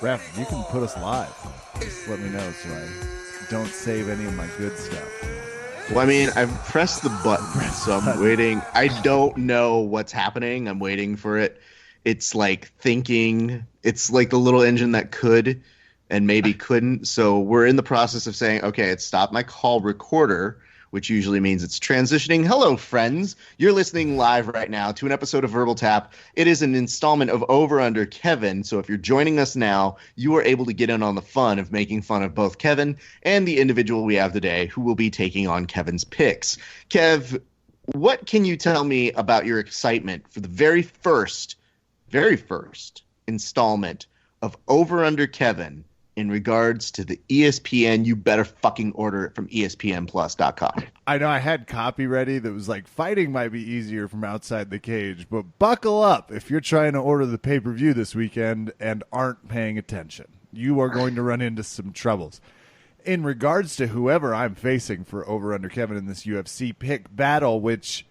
Ref, you can put us live. Just let me know so I don't save any of my good stuff. Well, I mean, I've pressed the button, so I'm waiting. I don't know what's happening. I'm waiting for it. It's like thinking. It's like the little engine that could and maybe couldn't. So we're in the process of saying, okay, it's stopped my call recorder, which usually means it's transitioning. Hello, friends. You're listening live right now to an episode of Verbal Tap. It is an installment of Over Under Kevin. So if you're joining us now, you are able to get in on the fun of making fun of both Kevin and the individual we have today who will be taking on Kevin's picks. Kev, what can you tell me about your excitement for the very first installment of Over Under Kevin in regards to the ESPN? You better fucking order it from ESPNplus.com. I know I had copy ready that was like, fighting might be easier from outside the cage, but buckle up if you're trying to order the pay-per-view this weekend and aren't paying attention. You are going to run into some troubles. In regards to whoever I'm facing for Over Under Kevin in this UFC pick battle, which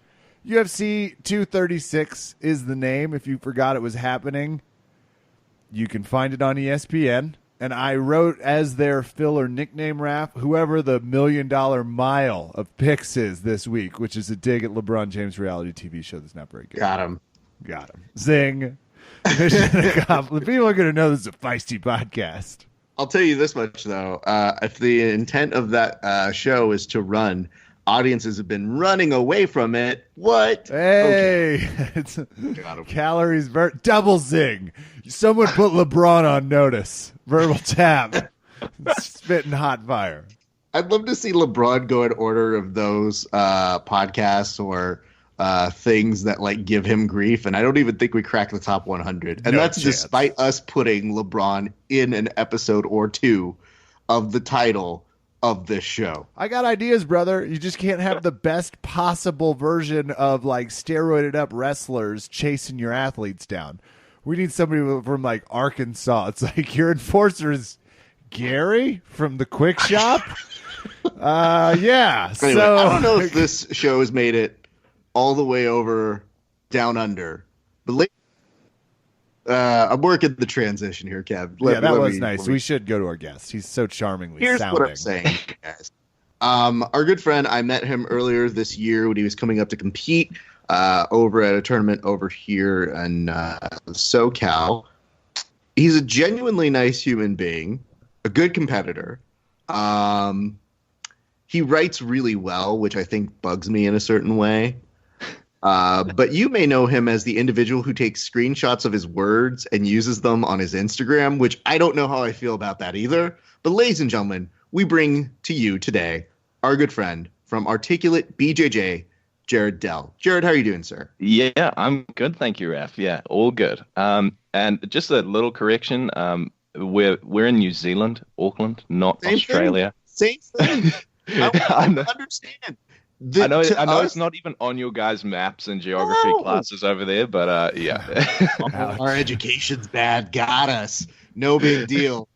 UFC 236 is the name if you forgot it was happening, you can find it on ESPN. And I wrote as their filler nickname, Raph, whoever the $1 Million Mile of picks is this week, which is a dig at LeBron James' reality TV show that's not very good. Got him. Zing. Mission accomplished. People are going to know this is a feisty podcast. I'll tell you this much, though. If the intent of that show is to run, audiences have been running away from it. What? Hey, okay. It's calories burnt. Double zing. Someone put LeBron on notice. Verbal tap. Spitting hot fire. I'd love to see LeBron go in order of those podcasts or things that like give him grief, and I don't even think we crack the top 100. And that's chance. Despite us putting LeBron in an episode or two of the title of this show. I got ideas, brother. You just can't have the best possible version of like steroided up wrestlers chasing your athletes down. We need somebody from like Arkansas. It's like your enforcer is Gary from the Quick Shop. Yeah. Anyway, so I don't know if this show has made it all the way over down under, but I'm working the transition here, Kev. That was nice. We should go to our guest. He's so charmingly Here's sounding. what I'm saying, guys. Our good friend, I met him earlier this year when he was coming up to compete over at a tournament over here in SoCal. He's a genuinely nice human being, a good competitor. He writes really well, which I think bugs me in a certain way. But you may know him as the individual who takes screenshots of his words and uses them on his Instagram, which I don't know how I feel about that either. But ladies and gentlemen, we bring to you today our good friend from AritculateBJJ, Jahred Dell. Jahred, how are you doing, sir? Yeah, I'm good, thank you, Raf. Yeah, all good. And just a little correction. We're in New Zealand, Auckland, not Same Australia. Same thing. I don't understand. I know it's not even on your guys' maps and geography classes over there, but yeah. Our education's bad. Got us. No big deal.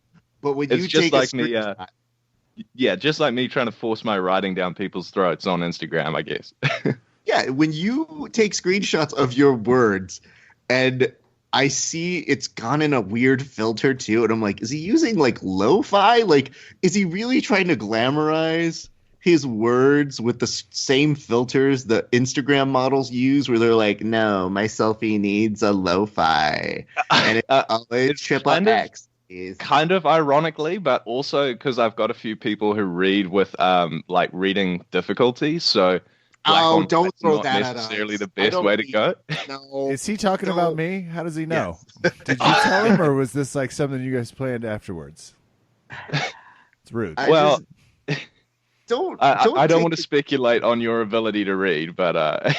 But when it's you just take like a me, just like me trying to force my writing down people's throats on Instagram, I guess. Yeah, when you take screenshots of your words and I see it's gone in a weird filter too, and I'm like, is he using like lo-fi? Like, is he really trying to glamorize his words with the same filters that Instagram models use, where they're like, no, my selfie needs a lo-fi. And it's always triple X. Kind of ironically, but also because I've got a few people who read with like reading difficulties, so don't throw that not necessarily the best way to go. No, is he talking about me? How does he know? Yes. Did you tell him, or was this like something you guys planned afterwards? It's rude. I don't want to speculate on your ability to read, but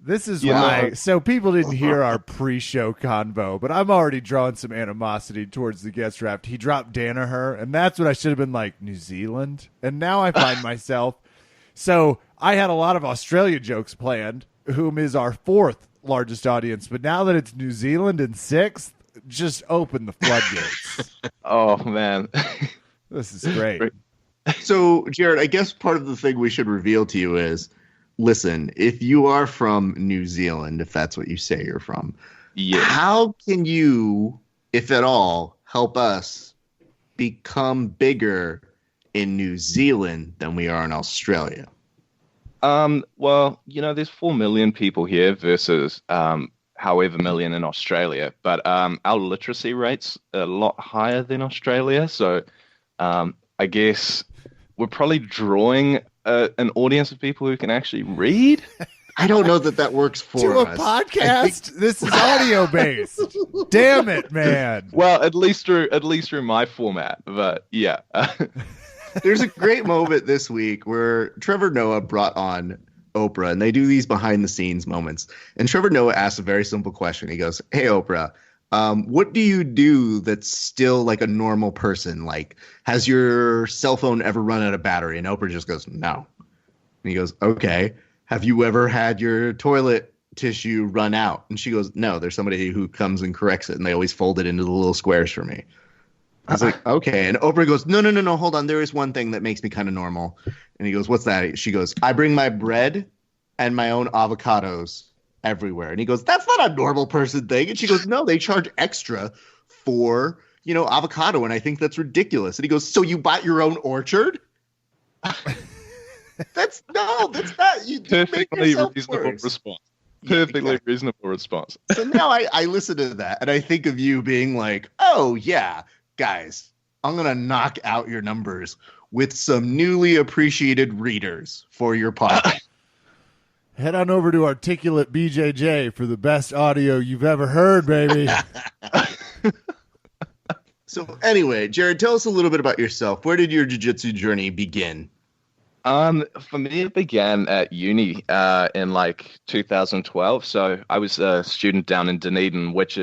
this is why. So people didn't hear our pre-show convo, but I'm already drawing some animosity towards the guest draft. He dropped Danaher, and that's what I should have been like, New Zealand. And now I find myself. So I had a lot of Australia jokes planned, whom is our fourth largest audience. But now that it's New Zealand in sixth, just open the floodgates. Oh, man. This is great. So, Jahred, I guess part of the thing we should reveal to you is, listen, if you are from New Zealand, if that's what you say you're from, yeah, how can you, if at all, help us become bigger in New Zealand than we are in Australia? Well, there's 4 million people here versus however million in Australia, but our literacy rate's a lot higher than Australia, so I guess we're probably drawing an audience of people who can actually read. I don't know that works for to us. a podcast. This is audio based. Damn it, man. Well, at least through my format, but yeah. There's a great moment this week where Trevor Noah brought on Oprah, and they do these behind the scenes moments. And Trevor Noah asks a very simple question. He goes, "Hey, Oprah, what do you do that's still like a normal person? Like, has your cell phone ever run out of battery?" And Oprah just goes, "No." And he goes, "Okay. Have you ever had your toilet tissue run out?" And she goes, "No, there's somebody who comes and corrects it, and they always fold it into the little squares for me." I was like, "Okay." And Oprah goes, No, hold on. There is one thing that makes me kind of normal." And he goes, "What's that?" She goes, "I bring my bread and my own avocados everywhere." And he goes, "That's not a normal person thing." And she goes, "No, they charge extra for, avocado. And I think that's ridiculous." And he goes, "So you bought your own orchard?" That's not. You Perfectly reasonable response. Perfectly reasonable response. So now I listen to that and I think of you being like, "Oh yeah, guys, I'm gonna knock out your numbers with some newly appreciated readers for your podcast." Head on over to ArticulateBJJ for the best audio you've ever heard, baby. So anyway, Jahred, tell us a little bit about yourself. Where did your jiu-jitsu journey begin? For me, it began at uni in like 2012. So I was a student down in Dunedin, which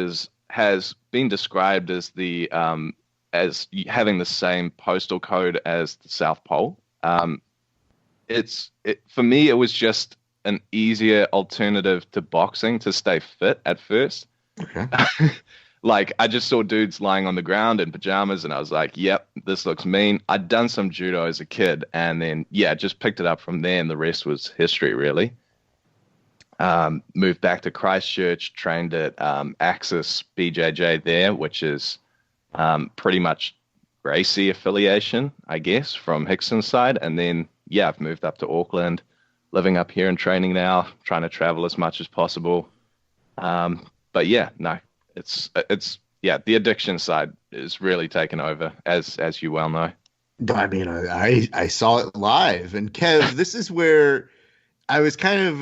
has been described as as having the same postal code as the South Pole. For me, it was just an easier alternative to boxing to stay fit at first. Okay. Like, I just saw dudes lying on the ground in pajamas, and I was like, "Yep, this looks mean." I'd done some judo as a kid, and then, just picked it up from there, and the rest was history, really. Moved back to Christchurch, trained at Axis BJJ there, which is pretty much Gracie affiliation, I guess, from Hickson's side. And then, I've moved up to Auckland, living up here and training now, trying to travel as much as possible. But no. It's the addiction side is really taken over, as you well know. I mean, I saw it live. And Kev, this is where I was kind of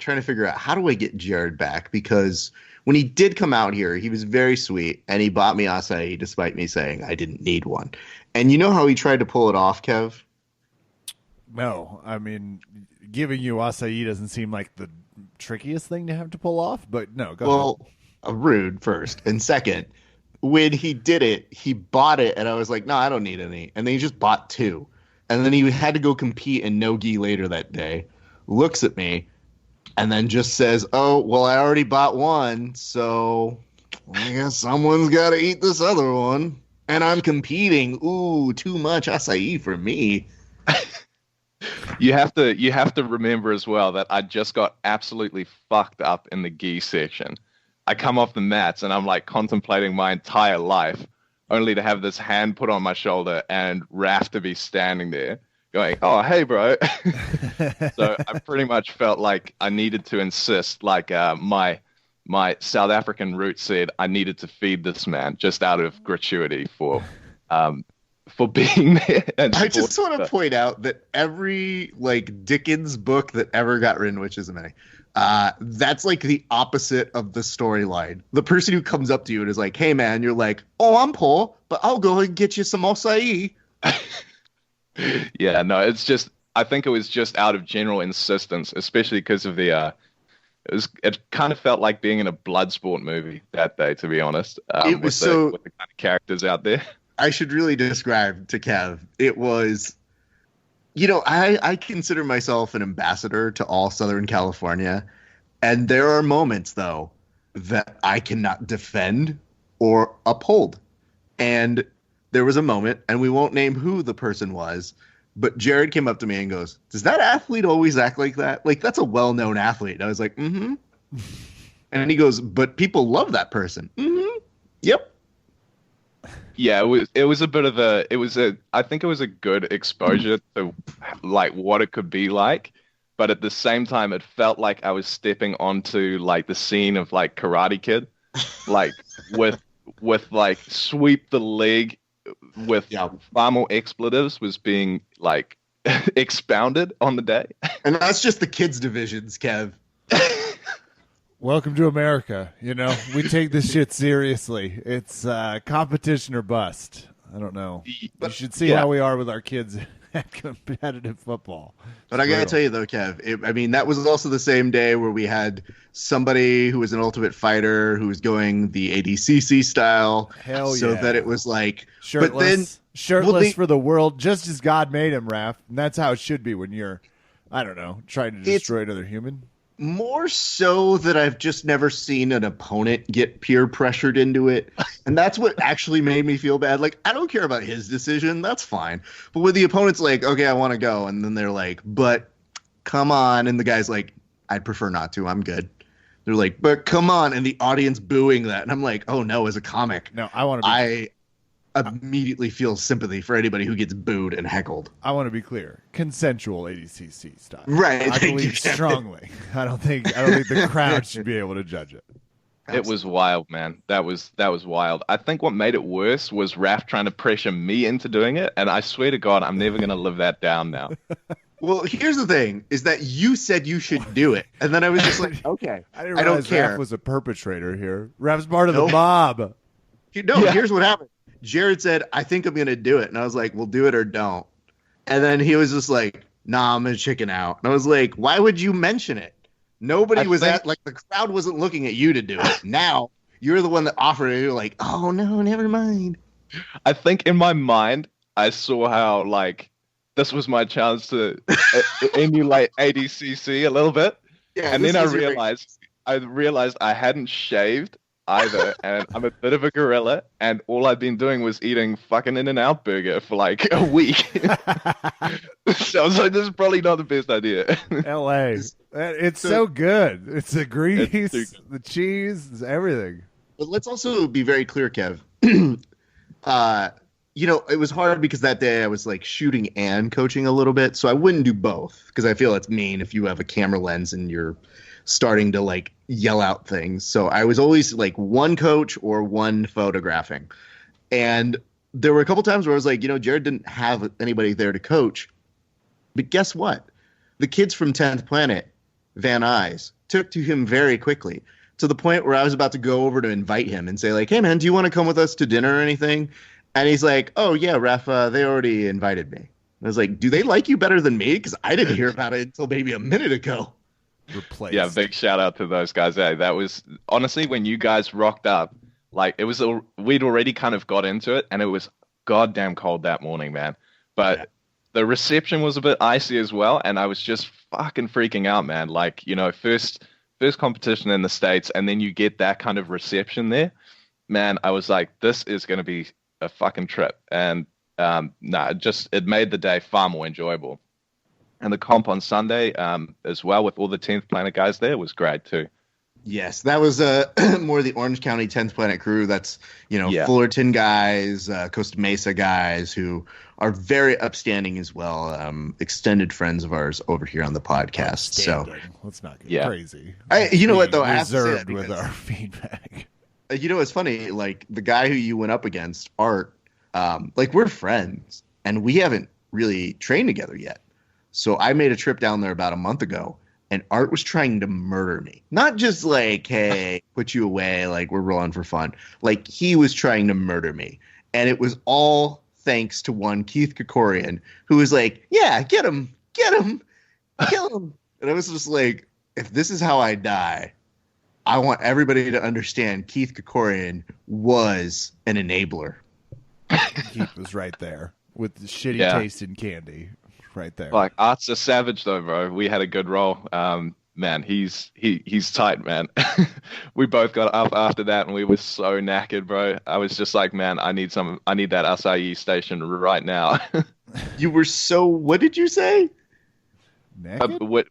trying to figure out, how do I get Jahred back? Because when he did come out here, he was very sweet, and he bought me acai despite me saying I didn't need one. And you know how he tried to pull it off, Kev? No, I mean, giving you acai doesn't seem like the trickiest thing to have to pull off, but no, go ahead. Rude first, and second, when he did it, he bought it, and I was like, "No, I don't need any." And then he just bought 2, and then he had to go compete in no-gi later that day. Looks at me, and then just says, "Oh, well, I already bought 1, so I guess someone's got to eat this other one." And I'm competing. Ooh, too much acai for me. You have to remember as well that I just got absolutely fucked up in the gi section. I come off the mats and I'm like contemplating my entire life, only to have this hand put on my shoulder and Raf to be standing there going, "Oh, hey, bro." So I pretty much felt like I needed to insist, like my South African roots said, I needed to feed this man just out of gratuity for being there. And I just want to point out that every Dickens book that ever got written, which isn't many, that's like the opposite of the storyline. The person who comes up to you and is like, "Hey man," you're like, "Oh, I'm poor, but I'll go and get you some acai." Yeah, no, I think it was just out of general insistence, especially because of it kind of felt like being in a Bloodsport movie that day, to be honest. It was with the kind of characters out there. I should really describe to Kev. It was, I consider myself an ambassador to all Southern California. And there are moments, though, that I cannot defend or uphold. And there was a moment, and we won't name who the person was, but Jahred came up to me and goes, "Does that athlete always act like that? Like, that's a well-known athlete." And I was like, "Mm-hmm." And he goes, "But people love that person." "Mm-hmm. Yep." Yeah, it was a bit of a I think it was a good exposure to like what it could be like, but at the same time it felt like I was stepping onto like the scene of like Karate Kid, like with like sweep the leg with Yeah. far more expletives was being like expounded on the day. And that's just the kids divisions, Kev. Welcome to America. You know, we take this shit seriously. It's competition or bust. I don't know. You should see how we are with our kids at competitive football. But I gotta tell you though, Kev, I mean, that was also the same day where we had somebody who was an ultimate fighter who was going the ADCC style. Hell yeah. So that it was like shirtless, but then, shirtless for the world, just as God made him, Raph. And that's how it should be when you're, I don't know, trying to destroy another human. More so that I've just never seen an opponent get peer pressured into it. And that's what actually made me feel bad. Like, I don't care about his decision. That's fine. But when the opponent's like, okay, I want to go. And then they're like, but come on. And the guy's like, I'd prefer not to. I'm good. They're like, but come on. And the audience booing that. And I'm like, oh no, as a comic. No, I want to be. I immediately feel sympathy for anybody who gets booed and heckled. I want to be clear. Consensual ADCC style. Right. I believe strongly. I don't think the crowd should be able to judge it. It was wild, man. That was wild. I think what made it worse was Raph trying to pressure me into doing it, and I swear to God, I'm never going to live that down now. Well, here's the thing: is that you said you should do it, and then I was just like, okay, I didn't realize don't care. Raph was a perpetrator here. Raph's part of the mob. Here's what happened. Jahred said, I think I'm going to do it. And I was like, well, do it or don't. And then he was just like, nah, I'm going to chicken out. And I was like, why would you mention it? Nobody the crowd wasn't looking at you to do it. Now you're the one that offered it. You're like, oh, no, never mind. I think in my mind, I saw how, like, this was my chance to emulate ADCC a little bit. Yeah, and then I realized I hadn't shaved either, and I'm a bit of a gorilla, and all I've been doing was eating fucking In-N-Out burger for like a week. So I was like, this is probably not the best idea. LA, it's so good. It's the grease, the cheese, it's everything. But let's also be very clear, Kev. You know, it was hard because that day I was like shooting and coaching a little bit, so I wouldn't do both because I feel it's mean if you have a camera lens and you're starting to like yell out things. So I was always like one coach or one photographing. And there were a couple times where I was like, you know, Jahred didn't have anybody there to coach. But guess what? The kids from 10th Planet, Van Nuys, took to him very quickly to the point where I was about to go over to invite him and say like, hey man, do you want to come with us to dinner or anything? And he's like, oh yeah, Rafa, they already invited me. I was like, do they like you better than me? Because I didn't hear about it until maybe a minute ago. Replaced. Yeah, big shout out to those guys. Hey, that was honestly when you guys rocked up, like it was we'd already kind of got into it, and it was goddamn cold that morning, man. But the reception was a bit icy as well, and I was just fucking freaking out, man. Like, you know, first competition in the States, and then you get that kind of reception there, man. I was like, this is going to be a fucking trip, and it made the day far more enjoyable. And the comp on Sunday as well with all the 10th Planet guys there was great too. Yes, that was more the Orange County 10th Planet crew. That's, you know, Fullerton guys, Costa Mesa guys who are very upstanding as well. Extended friends of ours over here on the podcast. So let's not get crazy. You know what, though? I have to say that with our feedback. You know, it's funny. Like the guy who you went up against, Art, like we're friends and we haven't really trained together yet. So I made a trip down there about a month ago, and Art was trying to murder me. Not just like, hey, put you away, like we're rolling for fun. Like he was trying to murder me. And it was all thanks to one Keith Kokorian, who was like, yeah, get him, kill him. And I was just like, if this is how I die, I want everybody to understand Keith Kokorian was an enabler. Keith was right there with the shitty taste in candy. Right there. Like Art's a savage though, bro. We had a good roll. Man, he's tight, man. We both got up after that and we were so knackered, bro. I was just like, man, I need that acai station right now. You were so, what did you say? Naked?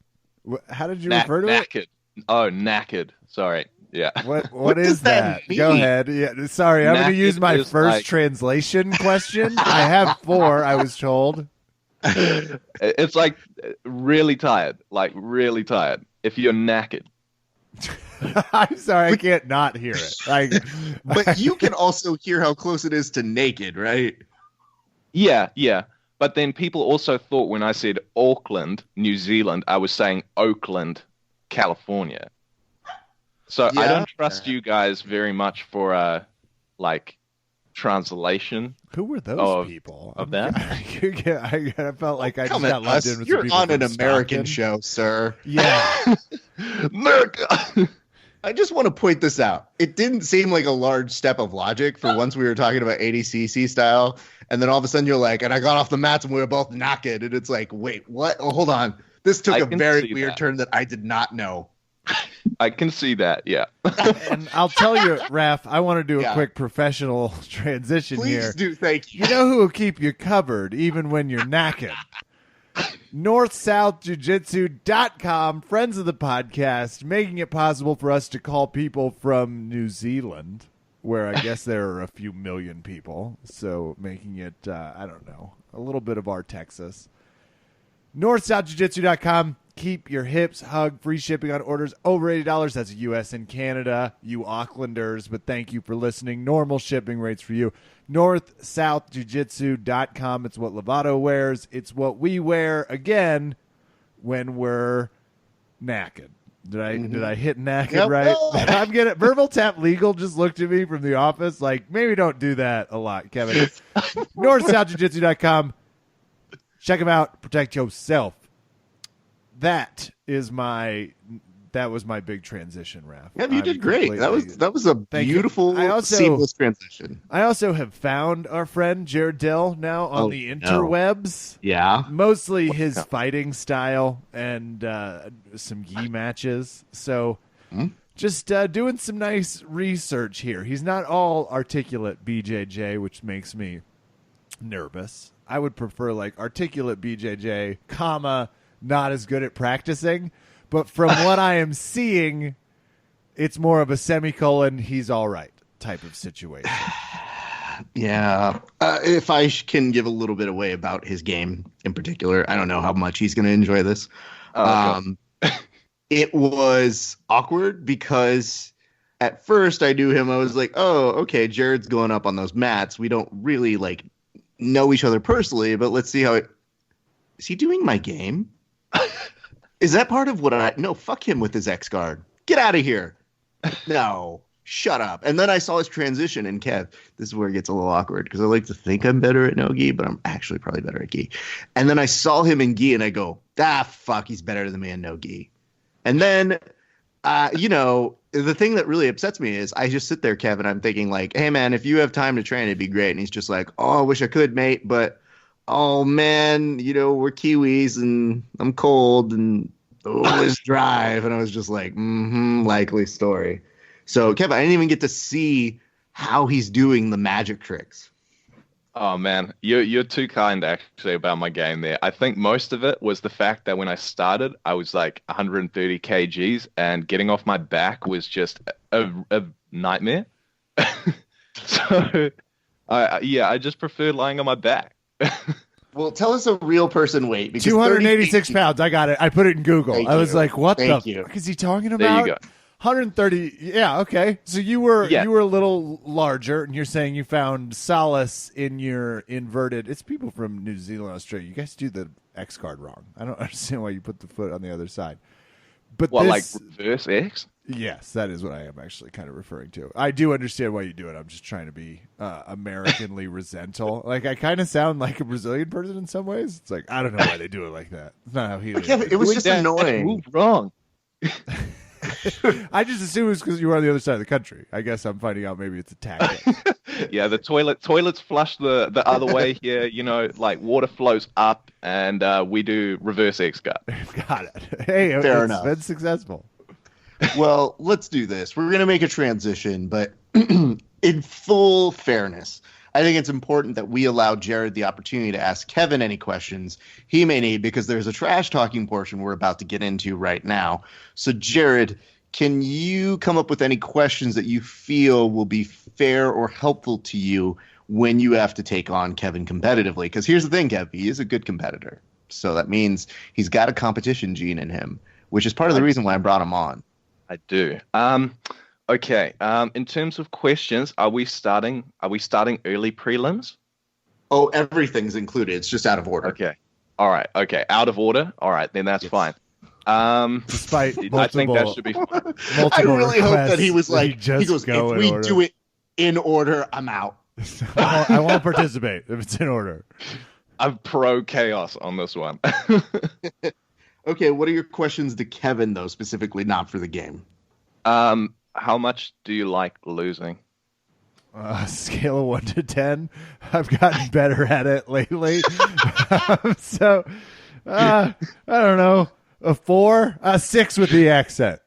How did you refer to knackered. it? Oh, knackered. Sorry. Yeah. What is does that that? Go mean? ahead. Yeah, sorry, I'm going to use my Naked is first like- translation question. I have 4, I was told. It's like really tired, if you're knackered. I'm sorry, I can't not hear it. But you can also hear how close it is to naked, right? Yeah. But then people also thought when I said Auckland, New Zealand, I was saying Oakland, California. So I don't trust you guys very much for translation. Who were those people? Of that? I felt like I just Come at got lumped us. in with some You're people on an from American Stockton. show, sir. Yeah. America. I just want to point this out. It didn't seem like a large step of logic for once we were talking about ADCC style, and then all of a sudden you're like, and I got off the mats and we were both knackered, and it's like, wait, what? Oh, hold on. This took I a can very see weird that. turn that I did not know. I can see that, yeah. And I'll tell you, Raph, I want to do a Yeah. quick professional transition Please here. do, thank you. You know who will keep you covered even when you're knackered? NorthSouthJujitsu.com, friends of the podcast, making it possible for us to call people from New Zealand, where I guess there are a few million people. So making it, I don't know, a little bit of our Texas. NorthSouthJujitsu.com. Keep your hips hugged. Free shipping on orders over $80. That's U.S. and Canada, you Aucklanders. But thank you for listening. Normal shipping rates for you. NorthSouthJujitsu.com. It's what Lovato wears. It's what we wear, again, when we're knackered. Did I hit knackered Yep. right? I'm getting Verbal Tap Legal just looked at me from the office like, maybe don't do that a lot, Kevin. NorthSouthJujitsu.com. Check them out. Protect yourself. That was my big transition, Raph. Yeah, you did great. That was a Thank you. beautiful, I also- seamless transition. I also have found our friend Jahred Dell now on the interwebs. Yeah. Mostly his fighting style and some gi matches. So just doing some nice research here. He's not all articulate BJJ, which makes me nervous. I would prefer like articulate BJJ, comma, not as good at practicing. But from what I am seeing, it's more of a semicolon, he's all right type of situation. Yeah. If I can give a little bit away about his game in particular, I don't know how much he's going to enjoy this. It was awkward because at first I knew him. I was like, oh, okay, Jared's going up on those mats. We don't really like know each other personally, but let's see how it. Is he doing my game? Is that part of what no, fuck him with his X guard. Get out of here. No, shut up. And then I saw his transition, and Kev, this is where it gets a little awkward because I like to think I'm better at no-gi, but I'm actually probably better at gi. And then I saw him in gi, and I go, fuck, he's better than me in no-gi. And then, the thing that really upsets me is I just sit there, Kev, and I'm thinking like, hey, man, if you have time to train, it'd be great. And he's just like, oh, I wish I could, mate, but oh, man, we're Kiwis, and I'm cold, and this drive. And I was just like, likely story. So, Kevin, I didn't even get to see how he's doing the magic tricks. Oh, man, you're too kind, actually, about my game there. I think most of it was the fact that when I started, I was like 130 kgs, and getting off my back was just a nightmare. So, I just prefer lying on my back. Well, tell us a real person weight. Because 286 pounds. I got it. I put it in Google. Thank I was you. like, what Thank the you. fuck is he talking about? There you go. 130. Yeah, okay. So you were a little larger, and you're saying you found solace in your inverted. It's people from New Zealand, Australia. You guys do the X card wrong. I don't understand why you put the foot on the other side. But What, this, like reverse X? yes, that is what I am actually kind of referring to. I do understand why you do it. I'm just trying to be Americanly resentful. Like, I kind of sound like a Brazilian person in some ways. It's like, I don't know why they do it like that. It's not how he did Kevin, it was just annoying. Moved wrong. I just assume it's because you were on the other side of the country. I guess I'm finding out maybe it's a tactic. Yeah, the toilets flush the other way here. Like water flows up, and we do reverse X guard. Got it. Hey, Fair it's enough. been successful. Well, let's do this. We're going to make a transition, but in full fairness, I think it's important that we allow Jahred the opportunity to ask Kevin any questions he may need, because there's a trash talking portion we're about to get into right now. So, Jahred, can you come up with any questions that you feel will be fair or helpful to you when you have to take on Kevin competitively? Because here's the thing, Kev, he is a good competitor. So that means he's got a competition gene in him, which is part of the reason why I brought him on. I do. Okay. In terms of questions, are we starting early prelims? Oh, everything's included. It's just out of order. Okay. All right. Okay. Out of order. All right. Then that's fine. Despite I think that should be fine. I really hope that he was like, he goes, if we order. do it in order, I'm out. I won't participate if it's in order. I'm pro chaos on this one. Okay, what are your questions to Kevin, though, specifically not for the game? How much do you like losing? Scale of 1 to 10. I've gotten better at it lately. So, I don't know. A 4? A 6 with the accent.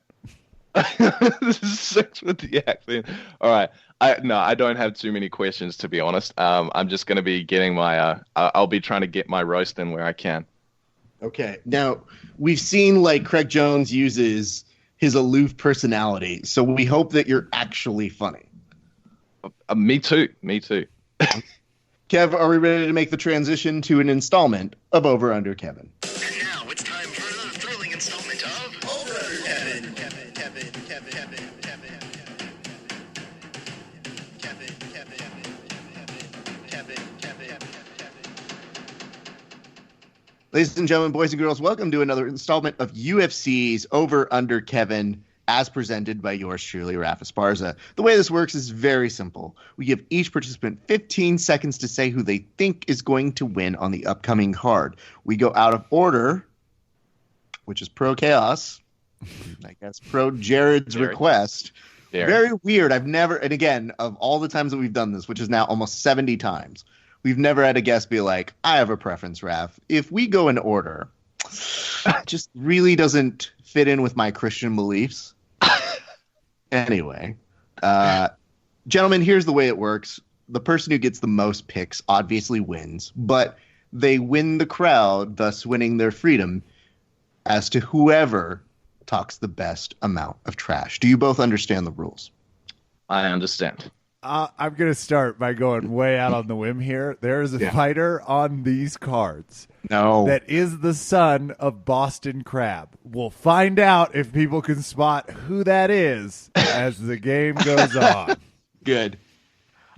6 with the accent. All right. I don't have too many questions, to be honest. I'm just going to be getting my, I'll be trying to get my roast in where I can. Okay. Now, we've seen like Craig Jones uses his aloof personality, so we hope that you're actually funny. Me too. Kev, are we ready to make the transition to an installment of Over Under Kevin? And now it's time for another thrilling installment of Over Kevin. Ladies and gentlemen, boys and girls, welcome to another installment of UFC's Over Under Kevin, as presented by yours truly, Raf Esparza. The way this works is very simple. We give each participant 15 seconds to say who they think is going to win on the upcoming card. We go out of order, which is pro chaos. I guess pro Jahred's request. Very weird. I've never, and again, of all the times that we've done this, which is now almost 70 times, we've never had a guest be like, I have a preference, Raf. If we go in order, it just really doesn't fit in with my Christian beliefs. Anyway, gentlemen, here's the way it works. The person who gets the most picks obviously wins, but they win the crowd, thus winning their freedom as to whoever talks the best amount of trash. Do you both understand the rules? I understand. I'm going to start by going way out on the whim here. There is a fighter on these cards that is the son of Boston Crab. We'll find out if people can spot who that is as the game goes on. Good.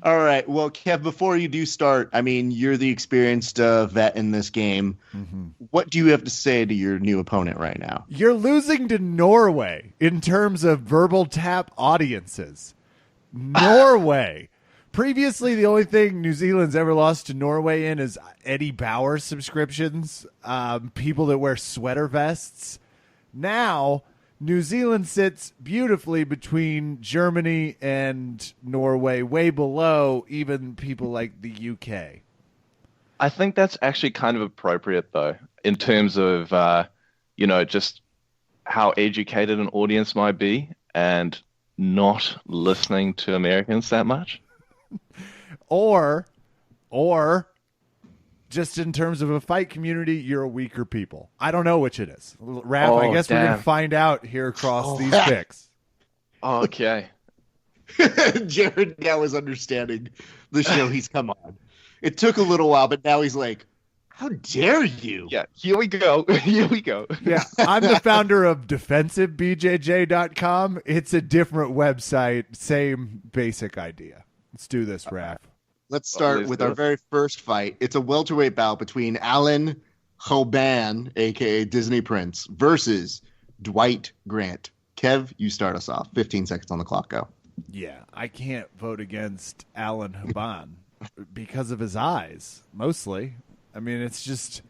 All right. Well, Kev, before you do start, I mean, you're the experienced vet in this game. Mm-hmm. What do you have to say to your new opponent right now? You're losing to Norway in terms of verbal tap audiences. Norway. Previously, the only thing New Zealand's ever lost to Norway in is Eddie Bauer subscriptions, people that wear sweater vests. Now, New Zealand sits beautifully between Germany and Norway, way below even people like the UK. I think that's actually kind of appropriate, though, in terms of, just how educated an audience might be and not listening to Americans that much. Or just in terms of a fight community, you're a weaker people. I don't know which it is. Raph, I guess we're going to find out here across these picks. Okay. Jahred now is understanding the show he's come on. It took a little while, but now he's like, how dare you? Yeah, here we go. Yeah, I'm the founder of DefensiveBJJ.com. It's a different website, same basic idea. Let's do this, Raph. Let's start with our very first fight. It's a welterweight bout between Alan Hoban, a.k.a. Disney Prince, versus Dwight Grant. Kev, you start us off. 15 seconds on the clock. Go. Yeah, I can't vote against Alan Hoban because of his eyes, mostly. I mean, it's just,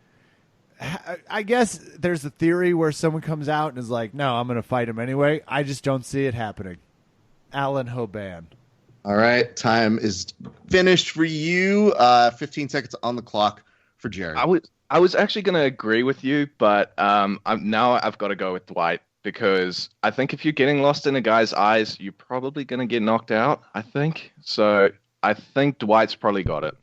I guess there's a theory where someone comes out and is like, no, I'm going to fight him anyway. I just don't see it happening. Alan Hoban. All right. Time is finished for you. 15 seconds on the clock for Jahred. I was actually going to agree with you, but I've got to go with Dwight because I think if you're getting lost in a guy's eyes, you're probably going to get knocked out, I think. So I think Dwight's probably got it.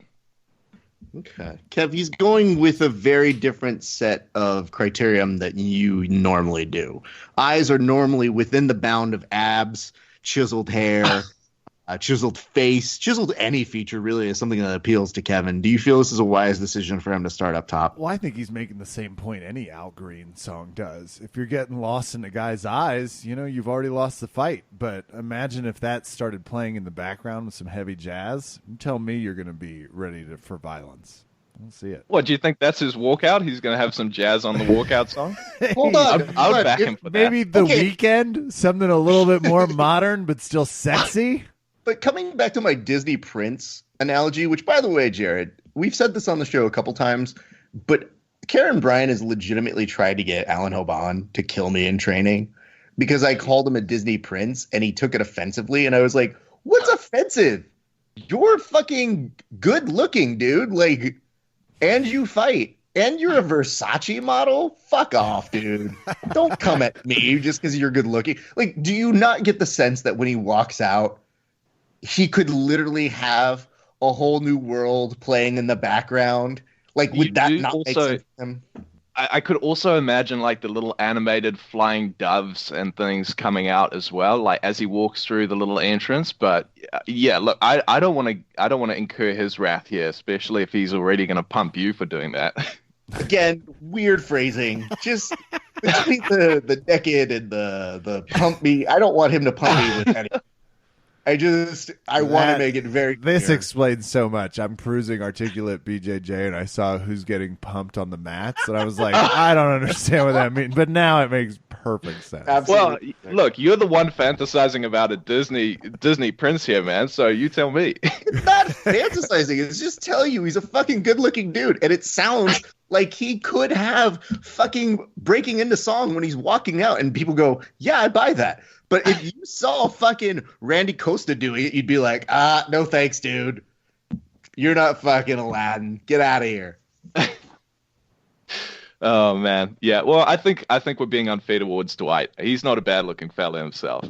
Okay. Kev, he's going with a very different set of criterion that you normally do. Eyes are normally within the bound of abs, chiseled hair, chiseled face, chiseled any feature really is something that appeals to Kevin. Do you feel this is a wise decision for him to start up top? Well, I think he's making the same point any Al Green song does. If you're getting lost in a guy's eyes, you've already lost the fight. But imagine if that started playing in the background with some heavy jazz. You tell me you're going to be ready for violence. We'll see it. What, do you think that's his walkout? He's going to have some jazz on the walkout song? Hold on. I would back him for that. Maybe The Weeknd, something a little bit more modern but still sexy. But coming back to my Disney Prince analogy, which, by the way, Jahred, we've said this on the show a couple times, but Karen Bryan has legitimately tried to get Alan Hoban to kill me in training because I called him a Disney Prince and he took it offensively. And I was like, what's offensive? You're fucking good looking, dude. Like, and you fight. And you're a Versace model? Fuck off, dude. Don't come at me just because you're good looking. Like, do you not get the sense that when he walks out, he could literally have a whole new world playing in the background? Like, would that not make sense to him? I could also imagine like the little animated flying doves and things coming out as well, like as he walks through the little entrance. But yeah, look, I don't want to incur his wrath here, especially if he's already going to pump you for doing that. Again, weird phrasing. Just between the naked and the pump me. I don't want him to pump me with anything. I want to make it very clear. This explains so much. I'm cruising Articulate BJJ and I saw who's getting pumped on the mats and I was like, I don't understand what that means. But now it makes perfect sense. Absolutely. Well, look, you're the one fantasizing about a Disney prince here, man. So you tell me. It's not fantasizing. It's just telling you he's a fucking good-looking dude. And it sounds like he could have fucking breaking into song when he's walking out and people go, yeah, I buy that. But if you saw fucking Randy Costa doing it, you'd be like, no thanks, dude. You're not fucking Aladdin. Get out of here. Oh man, yeah. Well, I think we're being unfair towards Dwight. He's not a bad-looking fella himself.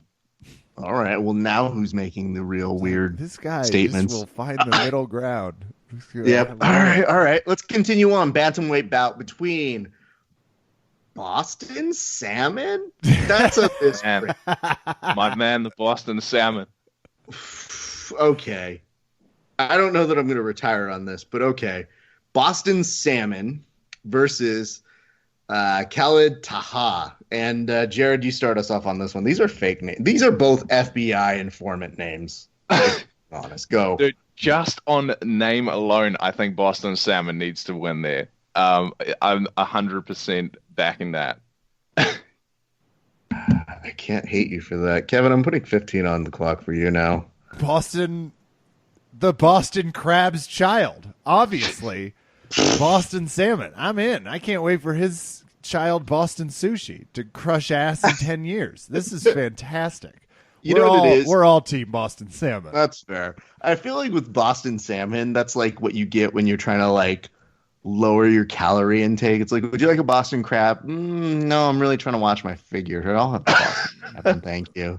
All right. Well, now who's making the real weird this guy statements? Just will find the middle ground. Yep. All right. Let's continue on. Bantamweight bout between Boston Salmon? That's a mystery. My man, the Boston Salmon. Okay. I don't know that I'm going to retire on this, but okay. Boston Salmon versus Khalid Taha. And Jahred, you start us off on this one. These are fake names. These are both FBI informant names. Honest. Go. Dude, just on name alone, I think Boston Salmon needs to win there. I'm 100% backing that. I can't hate you for that. Kevin, I'm putting 15 on the clock for you now. The Boston Crab's child. Obviously, Boston Salmon. I'm in. I can't wait for his child, Boston Sushi, to crush ass in 10 years. This is fantastic. What it is? We're all team Boston Salmon. That's fair. I feel like with Boston Salmon, that's like what you get when you're trying to like lower your calorie intake. It's like, would you like a Boston crab? No, I'm really trying to watch my figure. I'll have the Boston crab. Thank you.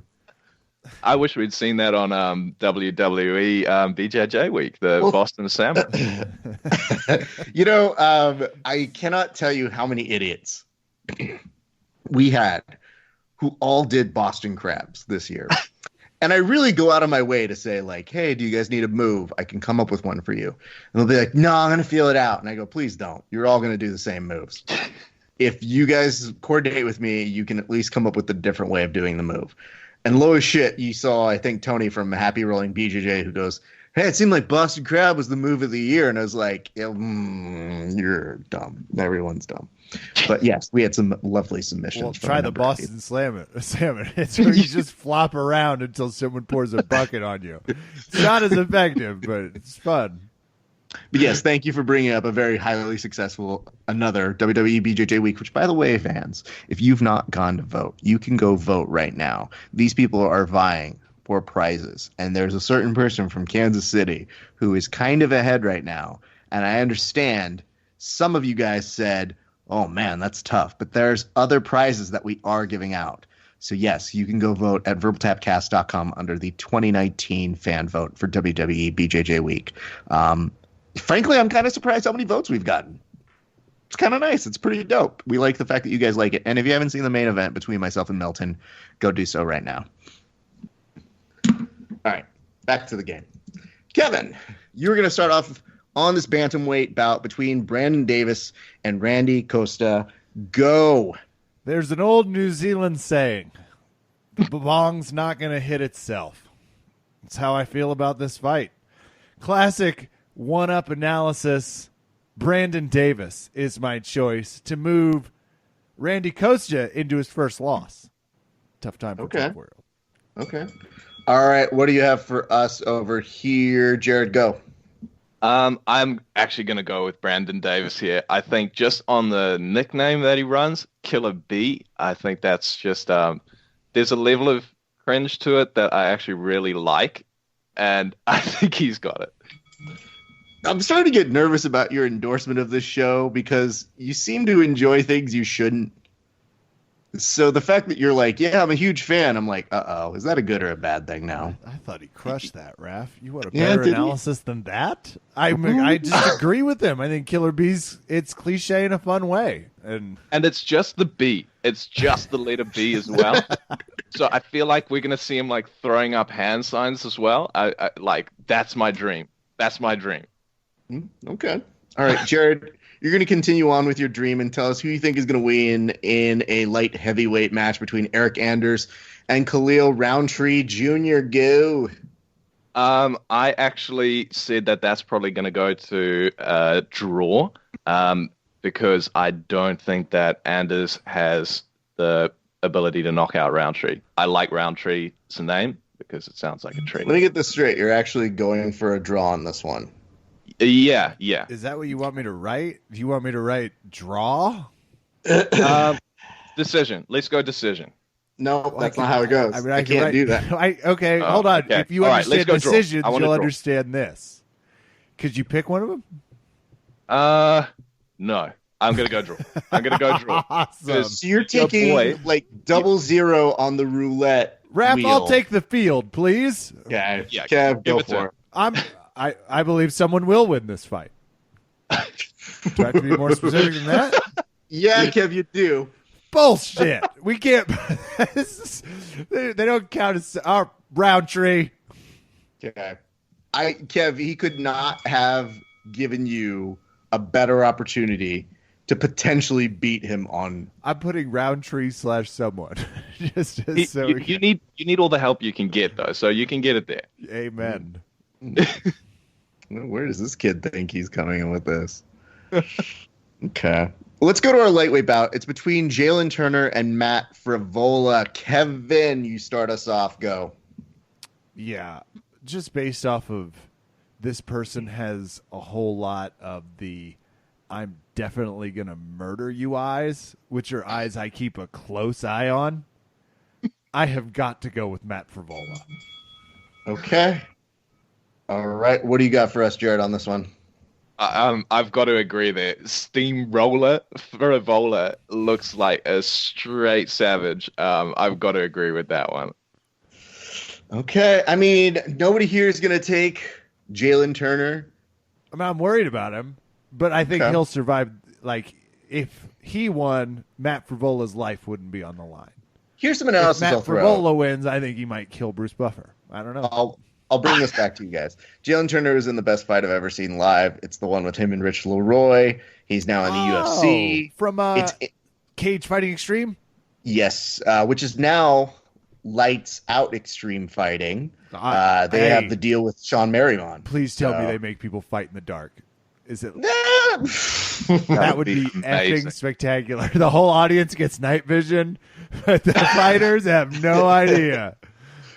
I wish we'd seen that on WWE BJJ week, Boston Salmon. I cannot tell you how many idiots we had who all did Boston crabs this year. And I really go out of my way to say, like, hey, do you guys need a move? I can come up with one for you. And they'll be like, no, I'm going to feel it out. And I go, please don't. You're all going to do the same moves. If you guys coordinate with me, you can at least come up with a different way of doing the move. And low as shit, you saw, I think, Tony from Happy Rolling BJJ who goes, hey, it seemed like Boston Crab was the move of the year. And I was like, you're dumb. Everyone's dumb. But yes, we had some lovely submissions. Well, try the Boston Salmon. It's where you just flop around until someone pours a bucket on you. It's not as effective, but it's fun. But yes, thank you for bringing up a very highly successful another WWE BJJ week, which, by the way, fans, if you've not gone to vote, you can go vote right now. These people are vying for prizes, and there's a certain person from Kansas City who is kind of ahead right now, and I understand some of you guys said, oh man, that's tough, but there's other prizes that we are giving out. So yes, you can go vote at verbaltapcast.com under the 2019 fan vote for WWE BJJ week. frankly, I'm kind of surprised how many votes we've gotten. It's kind of nice. It's pretty dope. We like the fact that you guys like it. And if you haven't seen the main event between myself and Milton, go do so right now. All right, back to the game. Kevin, you were going to start off on this bantamweight bout between Brandon Davis and Randy Costa. Go. There's an old New Zealand saying, the bong's not going to hit itself. That's how I feel about this fight. Classic one-up analysis. Brandon Davis is my choice to move Randy Costa into his first loss. Tough time for Top World. Okay. All right. What do you have for us over here? Jahred, go. I'm actually going to go with Brandon Davis here. I think just on the nickname that he runs, Killer B, I think that's just there's a level of cringe to it that I actually really like, and I think he's got it. I'm starting to get nervous about your endorsement of this show because you seem to enjoy things you shouldn't. So the fact that you're like, yeah, I'm a huge fan, I'm like, uh-oh, is that a good or a bad thing now? I thought he crushed that, Raph. You want a better analysis than that? I just agree with him. I think Killer B's, it's cliche in a fun way. And it's just the B. It's just the letter B as well. So I feel like we're going to see him like throwing up hand signs as well. I like, that's my dream. That's my dream. Okay. All right, Jahred, you're going to continue on with your dream and tell us who you think is going to win in a light heavyweight match between Eric Anders and Khalil Roundtree Jr. Go. I actually said that that's probably going to go to draw because I don't think that Anders has the ability to knock out Roundtree. I like Roundtree as a name because it sounds like a tree. Let me get this straight. You're actually going for a draw on this one. Yeah. Is that what you want me to write? Do you want me to write draw? Decision. Let's go decision. No, that's not how it goes. I can't do that. Hold on. Okay. If you understand decisions, you'll understand this. Could you pick one of them? No. I'm going to go draw. Awesome. So you're taking like 0-0 on the roulette Raph, wheel. I'll take the field, please. Yeah, Kev, go for it. I believe someone will win this fight. Do I have to be more specific than that? Yeah, Kev, you do. Bullshit. We can't. They don't count as our Roundtree. Okay. Kev, he could not have given you a better opportunity to potentially beat him on. I'm putting Roundtree / someone. just so you need all the help you can get though, so you can get it there. Amen. Where does this kid think he's coming in with this? Okay. Let's go to our lightweight bout. It's between Jalen Turner and Matt Frivola. Kevin, you start us off. Go. Yeah. Just based off of this person has a whole lot of the I'm definitely going to murder you eyes, which are eyes I keep a close eye on. I have got to go with Matt Frivola. Okay. All right. What do you got for us, Jahred, on this one? I've got to agree there. Steamroller Frivola looks like a straight savage. I've got to agree with that one. Okay. I mean, nobody here is going to take Jalen Turner. I mean, I'm worried about him, but I think he'll survive. Like, if he won, Matt Frivola's life wouldn't be on the line. Here's some analysis if I'll Matt throw. Frivola wins, I think he might kill Bruce Buffer. I don't know. I'll bring this back to you guys. Jalen Turner is in the best fight I've ever seen live. It's the one with him and Rich Leroy. He's now in the UFC. From Cage Fighting Extreme? Yes, which is now Lights Out Extreme Fighting. They have the deal with Sean Merriman. Please tell me they make people fight in the dark. Is it? That would be effing spectacular. The whole audience gets night vision, but the fighters have no idea.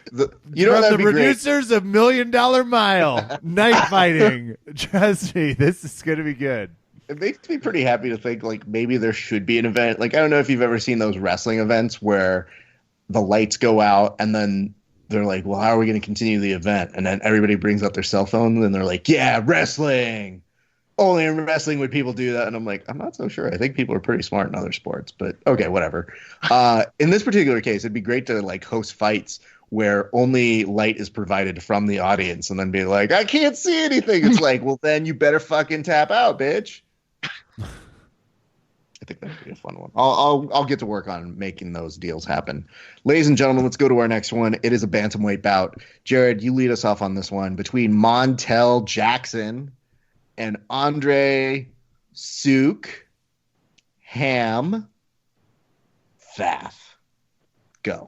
From the producers of $1 Million Mile, night fighting. Trust me, this is going to be good. It makes me pretty happy to think like maybe there should be an event. Like I don't know if you've ever seen those wrestling events where the lights go out and then they're like, well, how are we going to continue the event? And then everybody brings up their cell phone and they're like, yeah, wrestling. Only in wrestling would people do that. And I'm like, I'm not so sure. I think people are pretty smart in other sports, but okay, whatever. In this particular case, it'd be great to like host fights where only light is provided from the audience, and then be like, I can't see anything. It's like, well, then you better fucking tap out, bitch. I think that would be a fun one. I'll get to work on making those deals happen. Ladies and gentlemen, let's go to our next one. It is a bantamweight bout. Jahred, you lead us off on this one between Montel Jackson and Andre Souk Ham Faf. Go.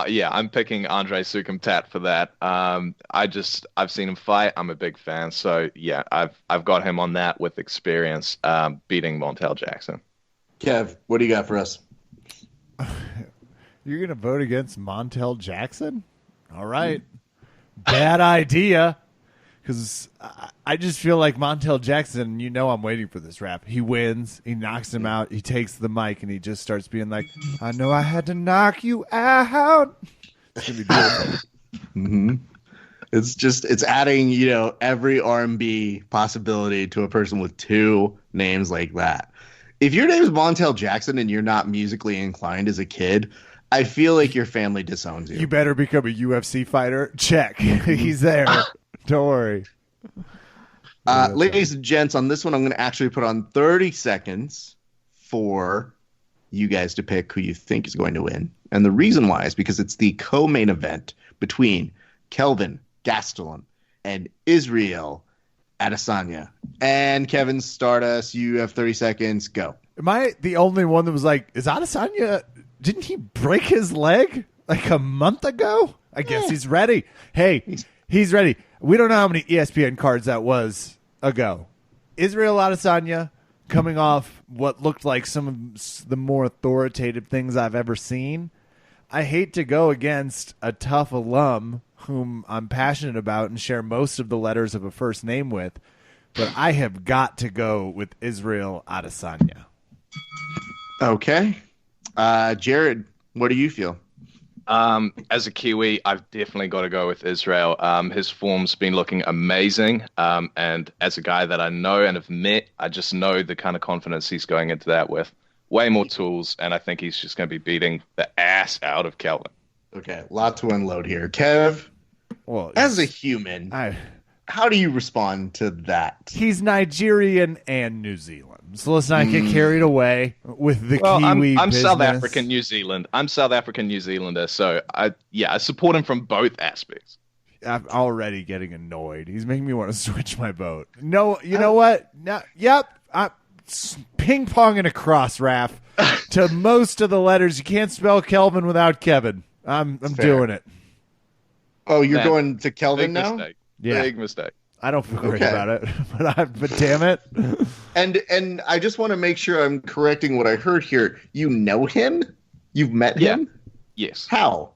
Yeah, I'm picking Andre Sukumtat for that. I've seen him fight. I'm a big fan. So yeah, I've got him on that with experience, beating Montel Jackson. Kev, what do you got for us? You're gonna vote against Montel Jackson? All right, bad idea. Because I just feel like Montel Jackson, I'm waiting for this rap. He wins. He knocks him out. He takes the mic, and he just starts being like, I know I had to knock you out. It's going to be beautiful. Mm-hmm. It's adding, every R&B possibility to a person with two names like that. If your name is Montel Jackson and you're not musically inclined as a kid, I feel like your family disowns you. You better become a UFC fighter. Check. He's there. Don't worry. Ladies and gents, on this one, I'm going to actually put on 30 seconds for you guys to pick who you think is going to win. And the reason why is because it's the co-main event between Kelvin Gastelum and Israel Adesanya. And Kevin, start us. You have 30 seconds. Go. Am I the only one that was like, is Adesanya, didn't he break his leg like a month ago? I guess he's ready. Hey, he's ready. We don't know how many ESPN cards that was ago. Israel Adesanya coming off what looked like some of the more authoritative things I've ever seen. I hate to go against a tough alum whom I'm passionate about and share most of the letters of a first name with, but I have got to go with Israel Adesanya. Okay. Jahred, what do you feel? As a Kiwi, I've definitely got to go with Israel. His form's been looking amazing. And as a guy that I know and have met, I just know the kind of confidence he's going into that with. Way more tools, and I think he's just going to be beating the ass out of Kelvin. Okay, a lot to unload here. Kev, well, as a human, how do you respond to that? He's Nigerian and New Zealand. So let's not get carried away with the Kiwi I'm business. South African, New Zealand. I'm South African, New Zealander. So I support him from both aspects. I'm already getting annoyed. He's making me want to switch my vote. No, you know what? No, yep. Ping-ponging across, Raph, to most of the letters. You can't spell Kelvin without Kevin. I'm doing it. Oh, you're going to Kelvin Big now? Mistake. Yeah. Big mistake. I don't feel great about it, but damn it. And I just want to make sure I'm correcting what I heard here. You know him? You've met him? Yes. How?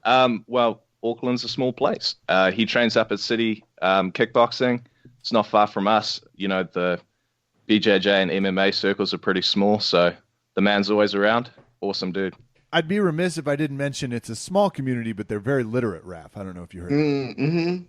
Well, Auckland's a small place. He trains up at City Kickboxing. It's not far from us. The BJJ and MMA circles are pretty small, so the man's always around. Awesome dude. I'd be remiss if I didn't mention it's a small community, but they're very literate, Raph. I don't know if you heard that. Mm-hmm.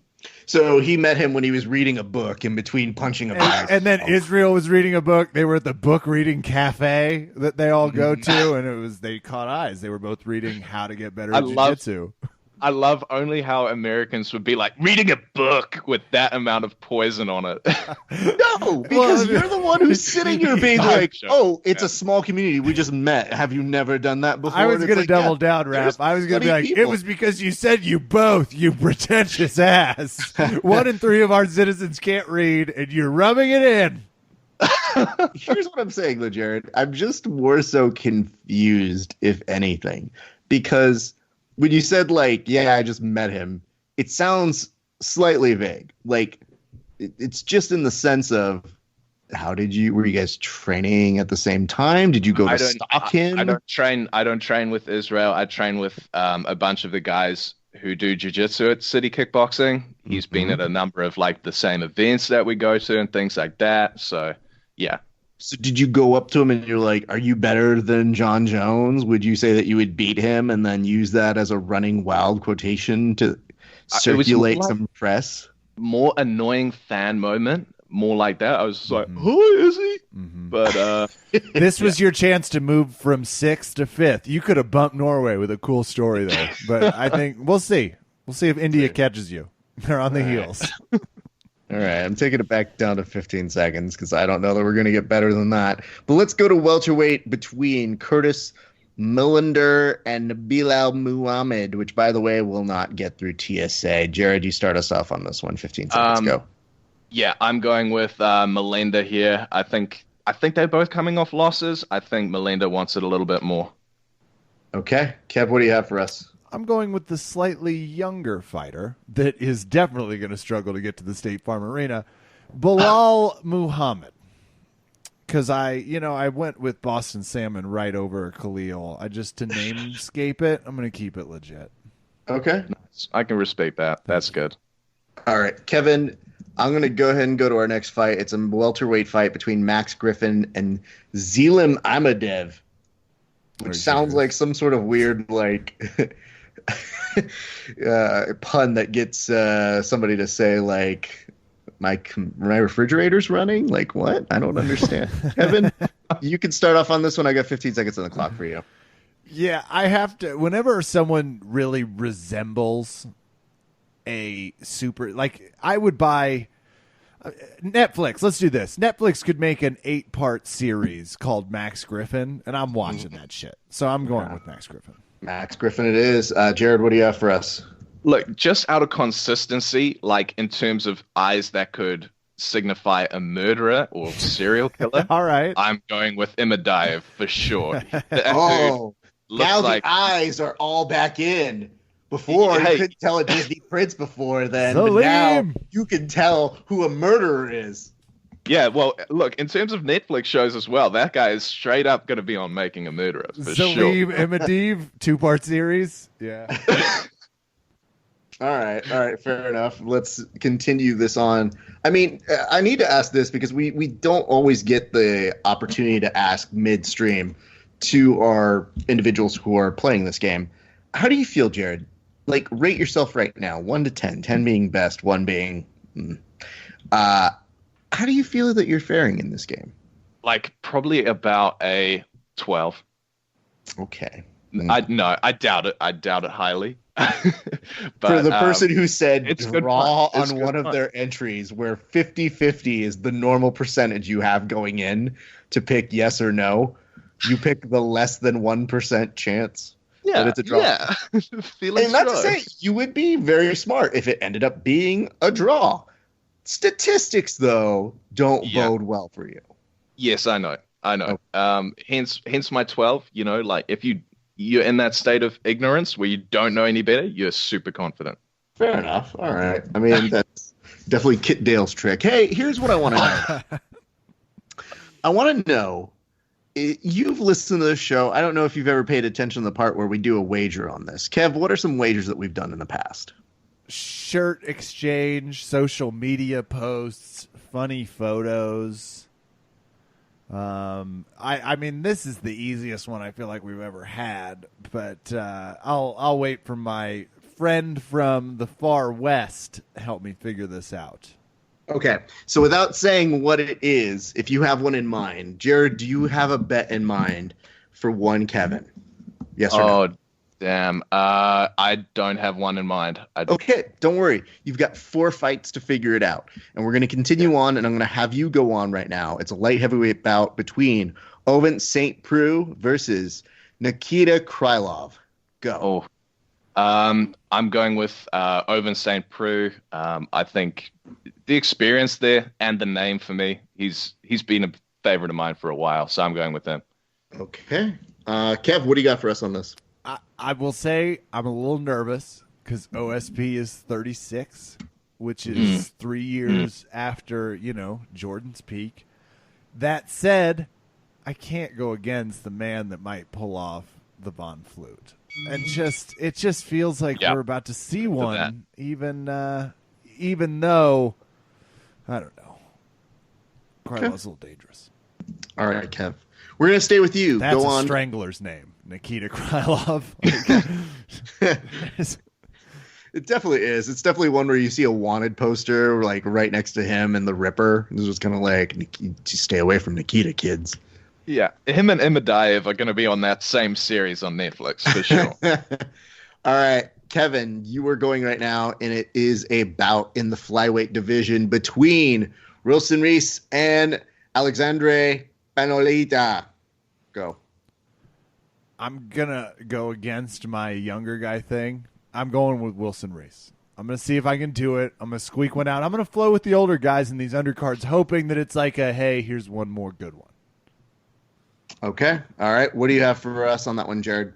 So he met him when he was reading a book in between punching a bag. And then Israel was reading a book. They were at the book reading cafe that they all go to, and they caught eyes. They were both reading how to get better at jiu-jitsu. I love only how Americans would be like reading a book with that amount of poison on it. No, because you're the one who's sitting here being like, oh, it's a small community. We just met. Have you never done that before? I was going to double down, Raph. I was going to be like, it was because you said you both, you pretentious ass. 1 in 3 of our citizens can't read, and you're rubbing it in. Here's what I'm saying, though, Jahred. I'm just more so confused, if anything, because when you said, I just met him, it sounds slightly vague. It's just in the sense of, were you guys training at the same time? Did you go to stalk him? I don't train with Israel. I train with a bunch of the guys who do jiu-jitsu at City Kickboxing. He's been at a number of the same events that we go to and things like that. So, yeah. So did you go up to him and you're like, are you better than John Jones? Would you say that you would beat him and then use that as a running wild quotation to circulate some press? More annoying fan moment more like that. I was just like, Mhm. who is he? Mhm. But This was your chance to move from 6th to 5th. You could have bumped Norway with a cool story there, but I think we'll see. We'll see if India catches you. They're on the heels. All right, I'm taking it back down to 15 seconds because I don't know that we're going to get better than that. But let's go to welterweight between Curtis Millender and Bilal Muhammad, which, by the way, will not get through TSA. Jahred, you start us off on this one. 15 seconds, go. yeah, I'm going with Melinda here. I think they're both coming off losses. I think Melinda wants it a little bit more. Okay. Kev, what do you have for us? I'm going with the slightly younger fighter that is definitely going to struggle to get to the State Farm Arena, Bilal Muhammad. Because I went with Boston Salmon right over Khalil. To namescape it, I'm going to keep it legit. Okay. I can respect that. That's good. All right, Kevin, I'm going to go ahead and go to our next fight. It's a welterweight fight between Max Griffin and Zelim Amadev, which sounds like some sort of weird, pun that gets somebody to say, like, my refrigerator's running? Like, what? I don't understand. Kevin, you can start off on this one. I got 15 seconds on the clock for you. Yeah, I have to. Whenever someone really resembles a super, like, I would buy Netflix. Let's do this. Netflix could make an 8-part series called Max Griffin, and I'm watching that shit. So I'm going with Max Griffin. Max Griffin it is. Jahred, what do you have for us? Look, just out of consistency, like in terms of eyes that could signify a murderer or serial killer. All right. I'm going with Imadaev for sure. Oh, now like, the eyes are all back in. Before, you couldn't tell a Disney prince before then, but now you can tell who a murderer is. Yeah, well, look, in terms of Netflix shows as well, that guy is straight up going to be on Making a Murderer, for sure. Zelim Amadev, 2-part series. Yeah. All right, fair enough. Let's continue this on. I mean, I need to ask this because we don't always get the opportunity to ask midstream to our individuals who are playing this game. How do you feel, Jahred? Like, rate yourself right now, 1 to 10, 10 being best, 1 being... how do you feel that you're faring in this game? Like, probably about a 12. Okay. I doubt it. I doubt it highly. But, for the person who said it's draw good on one of their entries where 50-50 is the normal percentage you have going in to pick yes or no, you pick the less than 1% chance that it's a draw. Yeah. And not to say you would be very smart if it ended up being a draw. Statistics, though, don't bode well for you. Yes, I know. Hence my 12. You know, like if you're in that state of ignorance where you don't know any better, you're super confident. Fair enough. All right. I mean, that's definitely Kit Dale's trick. Hey, here's what I want to know. I want to know, you've listened to this show. I don't know if you've ever paid attention to the part where we do a wager on this. Kev, what are some wagers that we've done in the past? Shirt exchange, social media posts, funny photos. I mean, this is the easiest one I feel like we've ever had, but I'll wait for my friend from the far west to help me figure this out. Okay, so without saying what it is, if you have one in mind, Jahred, do you have a bet in mind for one Kevin? Yes or no? Damn. I don't have one in mind. Okay, don't worry. You've got 4 fights to figure it out. And we're going to continue on, and I'm going to have you go on right now. It's a light heavyweight bout between Ovince St. Preux versus Nikita Krylov. Go. I'm going with Ovince St. Preux. I think the experience there and the name for me, he's been a favorite of mine for a while, so I'm going with him. Okay. Kev, what do you got for us on this? I will say I'm a little nervous because OSP is 36, which is 3 years after, Jordan's peak. That said, I can't go against the man that might pull off the Von Flute. And it just feels like we're about to see one, even though, I don't know. Carlos a little dangerous. All right, Kev. We're going to stay with you. That's Go on. a strangler's name, Nikita Krylov. It definitely is. It's definitely one where you see a wanted poster like right next to him and the Ripper. This was kind of like, stay away from Nikita, kids. Yeah, him and Imadaev are going to be on that same series on Netflix for sure. All right, Kevin, you are going right now, and it is a bout in the flyweight division between Wilson Reese and Alexandre Panolita. Go. I'm going to go against my younger guy thing. I'm going with Wilson Reese. I'm going to see if I can do it. I'm going to squeak one out. I'm going to flow with the older guys in these undercards, hoping that it's like a, hey, here's one more good one. Okay. All right. What do you have for us on that one, Jahred?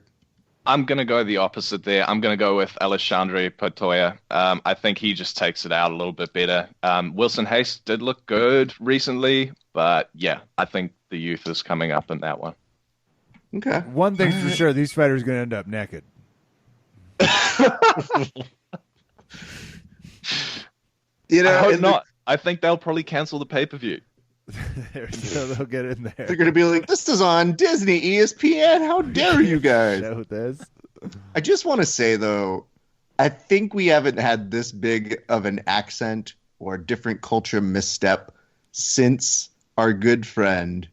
I'm going to go the opposite there. I'm going to go with Alexandre Pantoja. I think he just takes it out a little bit better. Wilson Hayes did look good recently, but yeah, I think the youth is coming up in that one. Okay. One thing's for sure, these fighters are going to end up naked. You know, I hope not. I think they'll probably cancel the pay-per-view. So they'll get in there. They're going to be like, this is on Disney, ESPN. How dare you guys? Show this. I just want to say, though, I think we haven't had this big of an accent or different culture misstep since our good friend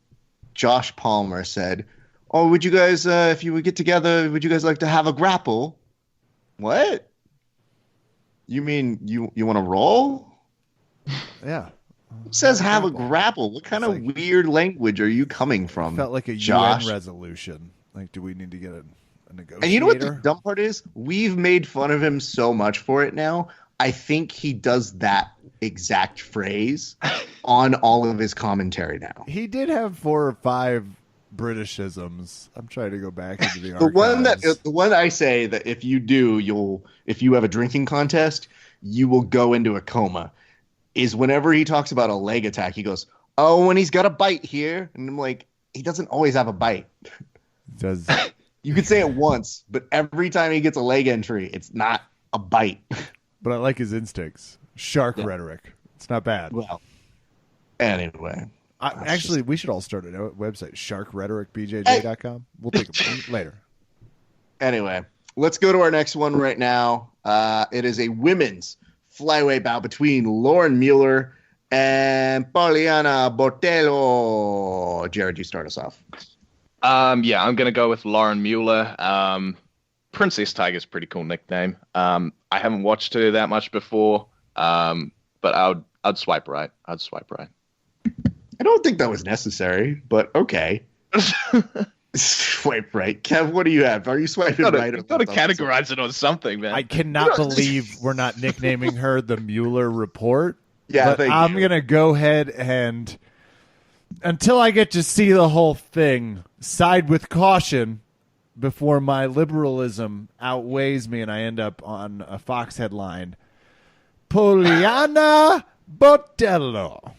Josh Palmer said, oh, would you guys, if you would get together, would you guys like to have a grapple? What? You mean you want to roll? Yeah. Who says have a grapple? What kind of weird language are you coming from? Felt like a Josh? UN resolution. Like, do we need to get a negotiator? And you know what the dumb part is? We've made fun of him so much for it now. I think he does that exact phrase on all of his commentary now. He did have 4 or 5 Britishisms. I'm trying to go back into the archives. The one I say that if you have a drinking contest, you will go into a coma, is whenever he talks about a leg attack, he goes, oh, when he's got a bite here. And I'm like, he doesn't always have a bite. Does You could say it once, but every time he gets a leg entry, it's not a bite. But I like his instincts. Shark rhetoric. It's not bad. Well, anyway. Actually, we should all start a website, sharkrhetoricbjj.com. We'll take it later. Anyway, let's go to our next one right now. It is a women's flyweight bout between Lauren Mueller and Pauliana Botello. Jahred, you start us off. Yeah, I'm going to go with Lauren Mueller. Princess Tiger's a pretty cool nickname. I haven't watched her that much before, but I'd swipe right. I don't think that was necessary, but okay. Swipe right. Kev, what do you have? Are you swiping right? You've got to categorize it on something, man. I cannot believe we're not nicknaming her the Mueller Report. Yeah, but I'm going to go ahead and, until I get to see the whole thing, side with caution before my liberalism outweighs me and I end up on a Fox headline. Pauliana Botello.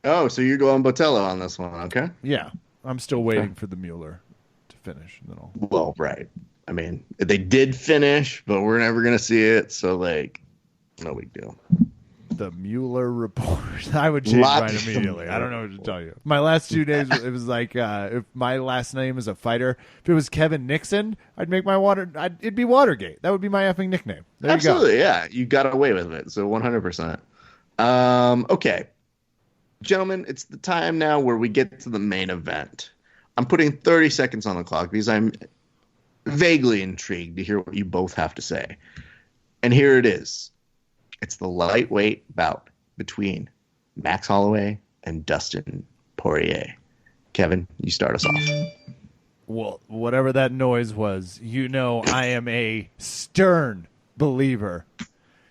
Oh, so you're going Botello on this one, okay? Yeah, I'm still waiting for the Mueller to finish. And then Well, right. I mean, they did finish, but we're never going to see it, so, like, no big deal. The Mueller Report. I would change mine immediately. I don't know what to tell you. My last 2 days, it was like, if my last name is a fighter, if it was Kevin Nixon, I'd make my it'd be Watergate. That would be my effing nickname. There Absolutely, you go. Yeah. You got away with it, so 100%. Okay. Gentlemen, it's the time now where we get to the main event. I'm putting 30 seconds on the clock because I'm vaguely intrigued to hear what you both have to say. And here it is. It's the lightweight bout between Max Holloway and Dustin Poirier. Kevin, you start us off. Well, whatever that noise was, you know I am a stern believer.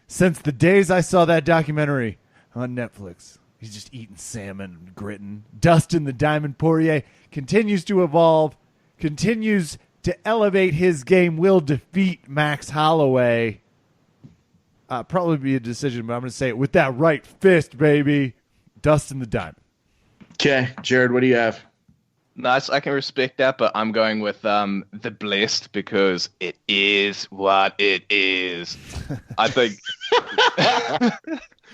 Since the days I saw that documentary on Netflix, he's just eating salmon and gritting. Dustin the Diamond Poirier continues to evolve, continues to elevate his game, will defeat Max Holloway. Probably be a decision, but I'm going to say it with that right fist, baby. Dustin the Diamond. Okay, Jahred, what do you have? Nice, I can respect that, but I'm going with the Blessed because it is what it is. I think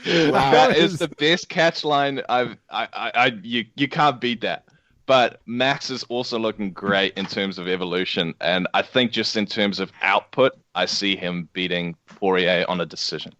that is the best catch line you can't beat that. But Max is also looking great in terms of evolution, and I think just in terms of output, I see him beating Poirier on a decision.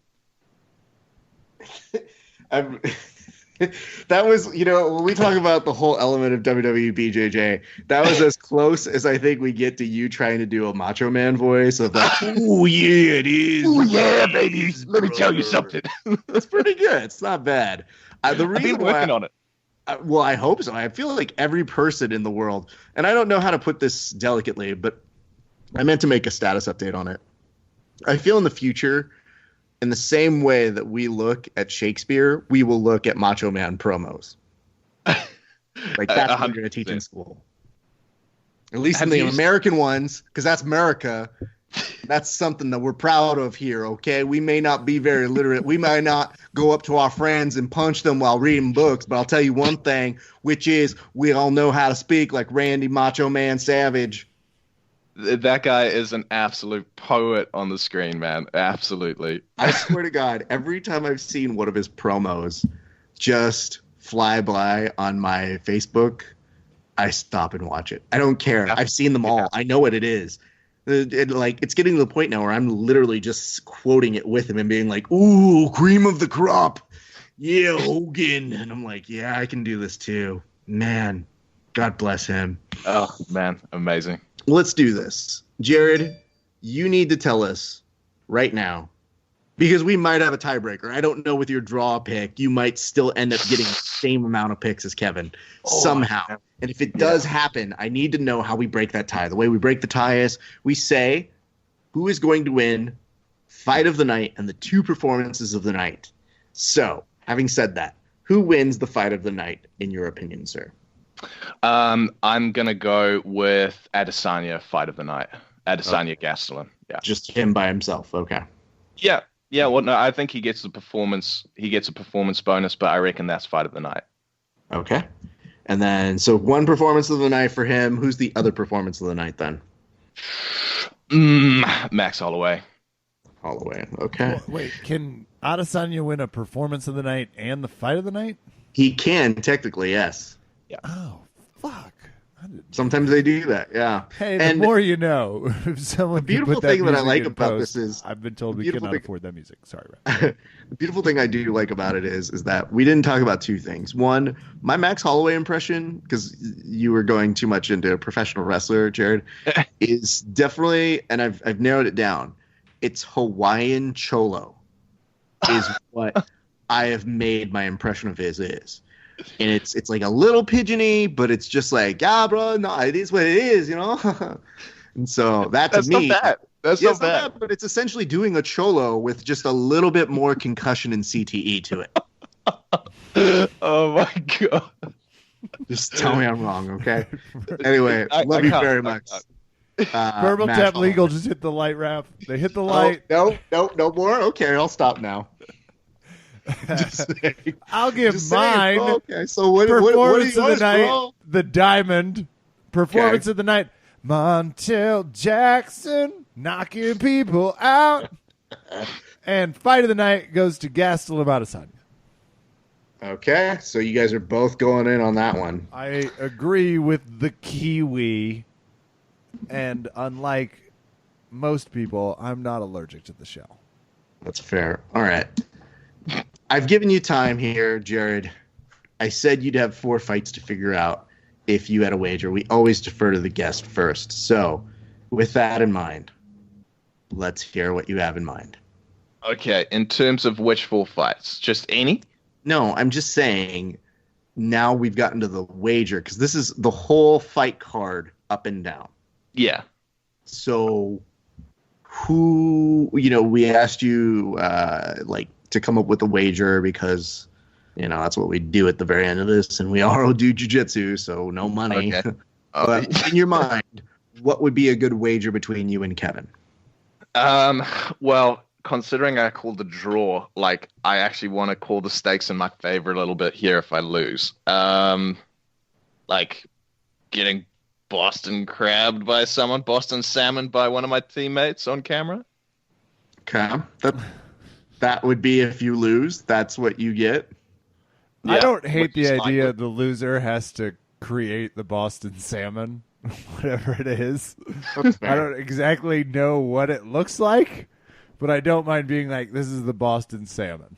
That was, when we talk about the whole element of WWE BJJ, that was as close as I think we get to you trying to do a Macho Man voice of like, oh yeah, it is. Oh yeah, baby. Let me tell you something. It's pretty good. It's not bad. The reason I've been working on it. Well, I hope so. I feel like every person in the world, and I don't know how to put this delicately, but I meant to make a status update on it. I feel in the future, in the same way that we look at Shakespeare, we will look at Macho Man promos. Like that's what we're going to teach in school. At least in the American ones, because that's America. That's something that we're proud of here, okay? We may not be very literate. We might not go up to our friends and punch them while reading books, but I'll tell you one thing, which is we all know how to speak like Randy Macho Man Savage. That guy is an absolute poet on the screen, man. Absolutely. I swear to God, every time I've seen one of his promos just fly by on my Facebook, I stop and watch it. I don't care. I've seen them all. I know what it is. It's getting to the point now where I'm literally just quoting it with him and being like, ooh, cream of the crop. Yeah, Hogan. And I'm like, yeah, I can do this too. Man, God bless him. Oh, man. Amazing. Let's do this. Jahred, you need to tell us right now, because we might have a tiebreaker. I don't know with your draw pick. You might still end up getting the same amount of picks as Kevin somehow. And if it does happen, I need to know how we break that tie. The way we break the tie is we say who is going to win fight of the night and the two performances of the night. So, having said that, who wins the fight of the night, in your opinion, sir? I'm going to go with Adesanya fight of the night. Adesanya Gastelum. Yeah. Just him by himself. Okay. Yeah. Yeah. Well, no, I think he gets a performance bonus, but I reckon that's fight of the night. Okay. And then, so one performance of the night for him. Who's the other performance of the night then? Max Holloway. Holloway. Okay. Well, wait, can Adesanya win a performance of the night and the fight of the night? He can, technically, yes. Yeah. Oh, fuck. Sometimes they do that, yeah. Hey, the more you know. If someone the beautiful put that thing that I music like in about post, this is I've been told we cannot afford that music. Sorry, Ryan. The beautiful thing I do like about it is that we didn't talk about two things. One, my Max Holloway impression, because you were going too much into a professional wrestler, Jahred, is definitely, and I've narrowed it down. It's Hawaiian Cholo is what I have made my impression of his is. And it's like a little pigeony, but it's just like, yeah, bro, no, it is what it is, you know? And so that's me. Not bad. That's not bad. But it's essentially doing a cholo with just a little bit more concussion and CTE to it. Oh, my God. Just tell me I'm wrong, okay? Anyway, love you very much. Verbal Tap Legal just hit the light wrap. They hit the light. No more? Okay, I'll stop now. I'll give mine. Okay, so what performance of the night, bro? the diamond performance of the night. Montel Jackson knocking people out, and fight of the night goes to Gastelum Adesanya. Okay, so you guys are both going in on that one. I agree with the Kiwi, and unlike most people, I'm not allergic to the shell. That's fair. All right. I've given you time here, Jahred. I said you'd have 4 fights to figure out if you had a wager. We always defer to the guest first. So, with that in mind, let's hear what you have in mind. Okay, in terms of which 4 fights? Just any? No, I'm just saying now we've gotten to the wager, because this is the whole fight card up and down. Yeah. So, we asked you, to come up with a wager because, that's what we do at the very end of this, and we all do jiu-jitsu, so no money. Okay. But in your mind, what would be a good wager between you and Kevin? Well, considering I called the draw, I actually want to call the stakes in my favor a little bit here if I lose. Getting Boston crabbed by someone, Boston salmon by one of my teammates on camera. Okay. That would be if you lose. That's what you get. Yeah, I don't hate the idea the loser has to create the Boston salmon, whatever it is. I don't exactly know what it looks like, but I don't mind being like, this is the Boston salmon.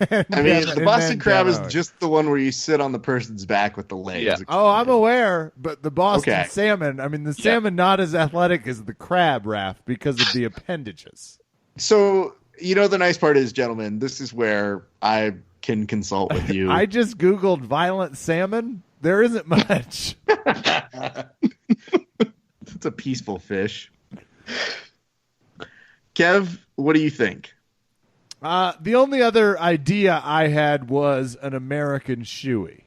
I mean, the Boston crab is just the one where you sit on the person's back with the legs. Yeah. Oh, I'm aware, but the Boston salmon, I mean, the salmon not as athletic as the crab, Raph, because of the appendages. So, the nice part is, gentlemen, this is where I can consult with you. I just Googled violent salmon. There isn't much. It's a peaceful fish. Kev, what do you think? The only other idea I had was an American Shoey.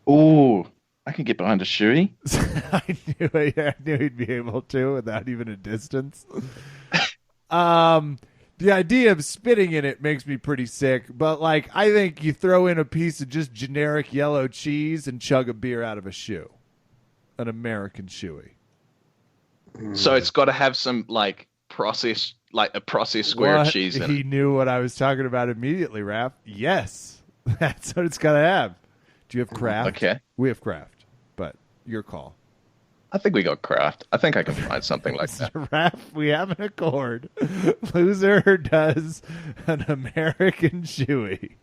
Ooh, I can get behind a Shoey. I knew he'd be able to without even a distance. The idea of spitting in it makes me pretty sick, but I think you throw in a piece of just generic yellow cheese and chug a beer out of a shoe. An American Shoey. So it's got to have some processed square cheese in it. He knew what I was talking about immediately, Raph. Yes, that's what it's got to have. Do you have Kraft? Okay. We have Kraft, but your call. I think we got Kraft. I think I can find something like that. Raph, we have an accord. Loser does an American Shoey.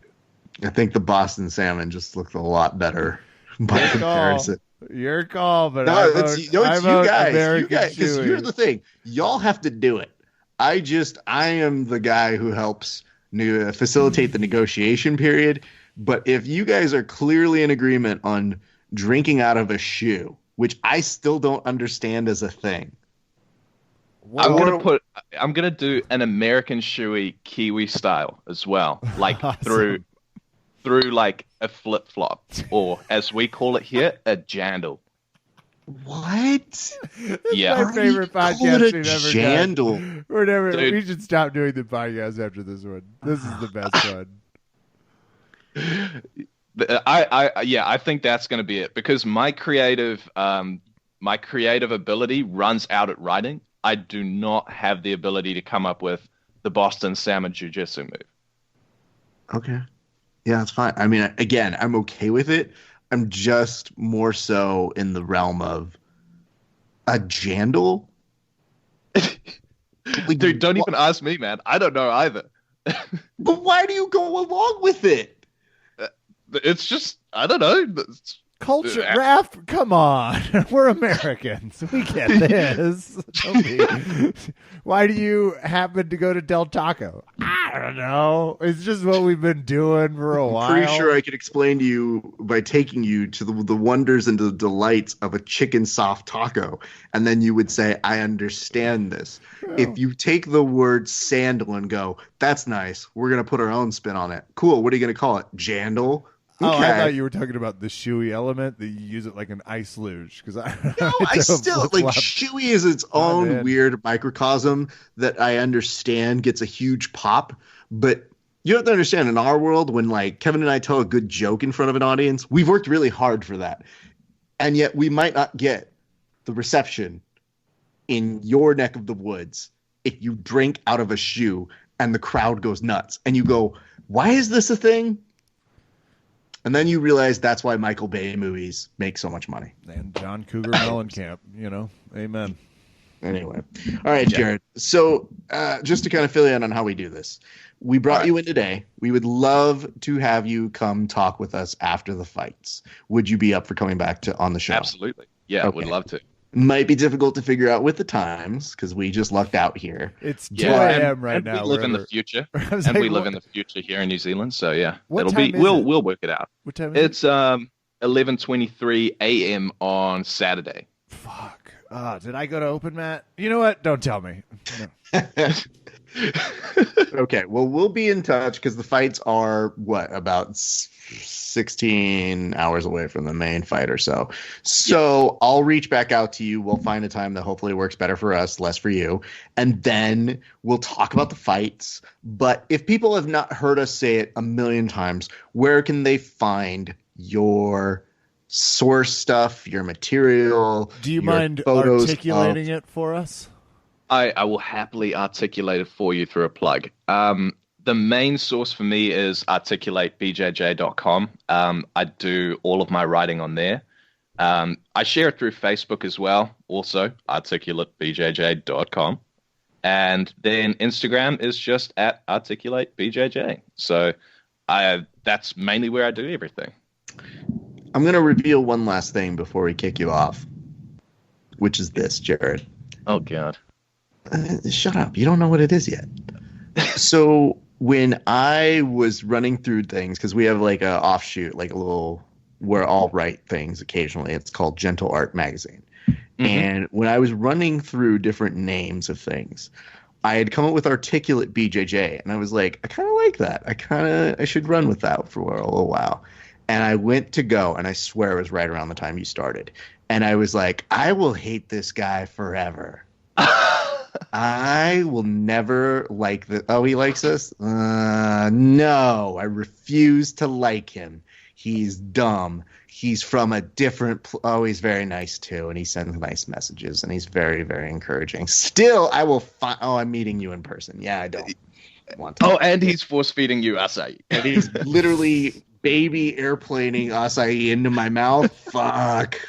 I think the Boston salmon just looked a lot better by comparison. Your call, but it's you guys. Because Shoey. here's the thing. Y'all have to do it. I am the guy who helps facilitate the negotiation period. But if you guys are clearly in agreement on drinking out of a shoe, which I still don't understand as a thing. I'm gonna do an American Shoey Kiwi style as well, awesome. through a flip flop, or as we call it here, a jandle. What? Yeah, my favorite podcast we've ever jandle. done. We should stop doing the podcast after this one. This is the best one. I think that's going to be it, because my creative ability runs out at writing. I do not have the ability to come up with the Boston Salmon Jiu-Jitsu move. Okay. Yeah, that's fine. I mean, again, I'm okay with it. I'm just more so in the realm of a jandle. Dude, don't even ask me, man. I don't know either. But why do you go along with it? It's just, I don't know. Culture, Raph, come on. We're Americans. We get this. Why do you happen to go to Del Taco? I don't know. It's just what we've been doing for a while. Pretty sure I could explain to you by taking you to the wonders and the delights of a chicken soft taco. And then you would say, I understand this. Oh. If you take the word sandal and go, that's nice. We're going to put our own spin on it. Cool. What are you going to call it? Jandal? Oh, okay. I thought you were talking about the shoey element, that you use it like an ice luge. I still shoey is its own weird microcosm that I understand gets a huge pop. But you have to understand, in our world, when Kevin and I tell a good joke in front of an audience, we've worked really hard for that. And yet we might not get the reception in your neck of the woods if you drink out of a shoe and the crowd goes nuts. And you go, why is this a thing? And then you realize that's why Michael Bay movies make so much money. And John Cougar Mellencamp, amen. Anyway. All right, Jahred. So just to kind of fill you in on how we do this, we brought you in today. We would love to have you come talk with us after the fights. Would you be up for coming back on the show? Absolutely. Yeah, okay. I would love to. Might be difficult to figure out with the times because we just lucked out here. It's 2 a.m. right and now. We live in the future, and we live in the future here in New Zealand. So yeah, we'll work it out. What time is it? It's 11:23 a.m. on Saturday. Fuck. Did I go to open mat? You know what? Don't tell me. No. Okay. Well, we'll be in touch because the fights are about 16 hours away from the main fight or so. So I'll reach back out to you. We'll find a time that hopefully works better for us, less for you. And then we'll talk about the fights. But if people have not heard us say it a million times, where can they find your source stuff, your material? Do you mind articulating it for us? I will happily articulate it for you through a plug. The main source for me is ArticulateBJJ.com. I do all of my writing on there. I share it through Facebook as well, also ArticulateBJJ.com. And then Instagram is just at ArticulateBJJ. So that's mainly where I do everything. I'm going to reveal one last thing before we kick you off, which is this, Jahred. Oh, God. Shut up. You don't know what it is yet. So when I was running through things, because we have like a offshoot, like a little, where I'll write things occasionally. It's called Gentle Art Magazine. Mm-hmm. And when I was running through different names of things, I had come up with Articulate BJJ, and I was like, I kind of like that. I should run with that for a little while. And I went to go, and I swear it was right around the time you started. And I was like, I will hate this guy forever. I will never like this. Oh, he likes us? No, I refuse to like him. He's dumb. He's from a different... Oh, he's very nice, too, and he sends nice messages, and he's very, very encouraging. Still, I will find... Oh, I'm meeting you in person. Yeah, I don't want to. Oh, and he's force-feeding you acai. And he's literally baby airplaning acai into my mouth. Fuck.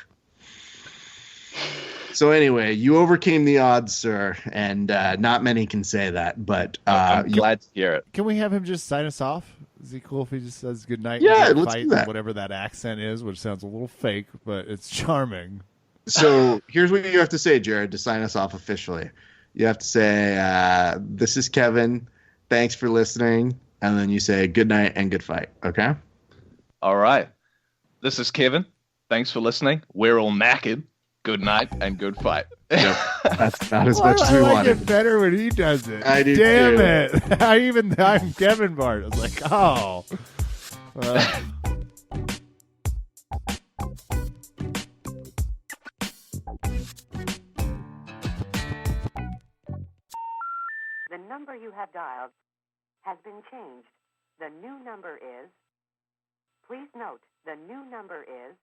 So anyway, you overcame the odds, sir, and not many can say that, but... I'm glad to hear it. Can we have him just sign us off? Is he cool if he just says goodnight? Yeah, and let's fight do that. Whatever that accent is, which sounds a little fake, but it's charming. So here's what you have to say, Jahred, to sign us off officially. You have to say, this is Kevin. Thanks for listening. And then you say good night and good fight. Okay? All right. This is Kevin. Thanks for listening. We're all knackered. Good night and good fight. Yep. That's not as much as we I like wanted. it better when he does it. I do Damn too. it. I'm Kevin Bart. I was like, oh. The number you have dialed has been changed. The new number is... Please note, the new number is...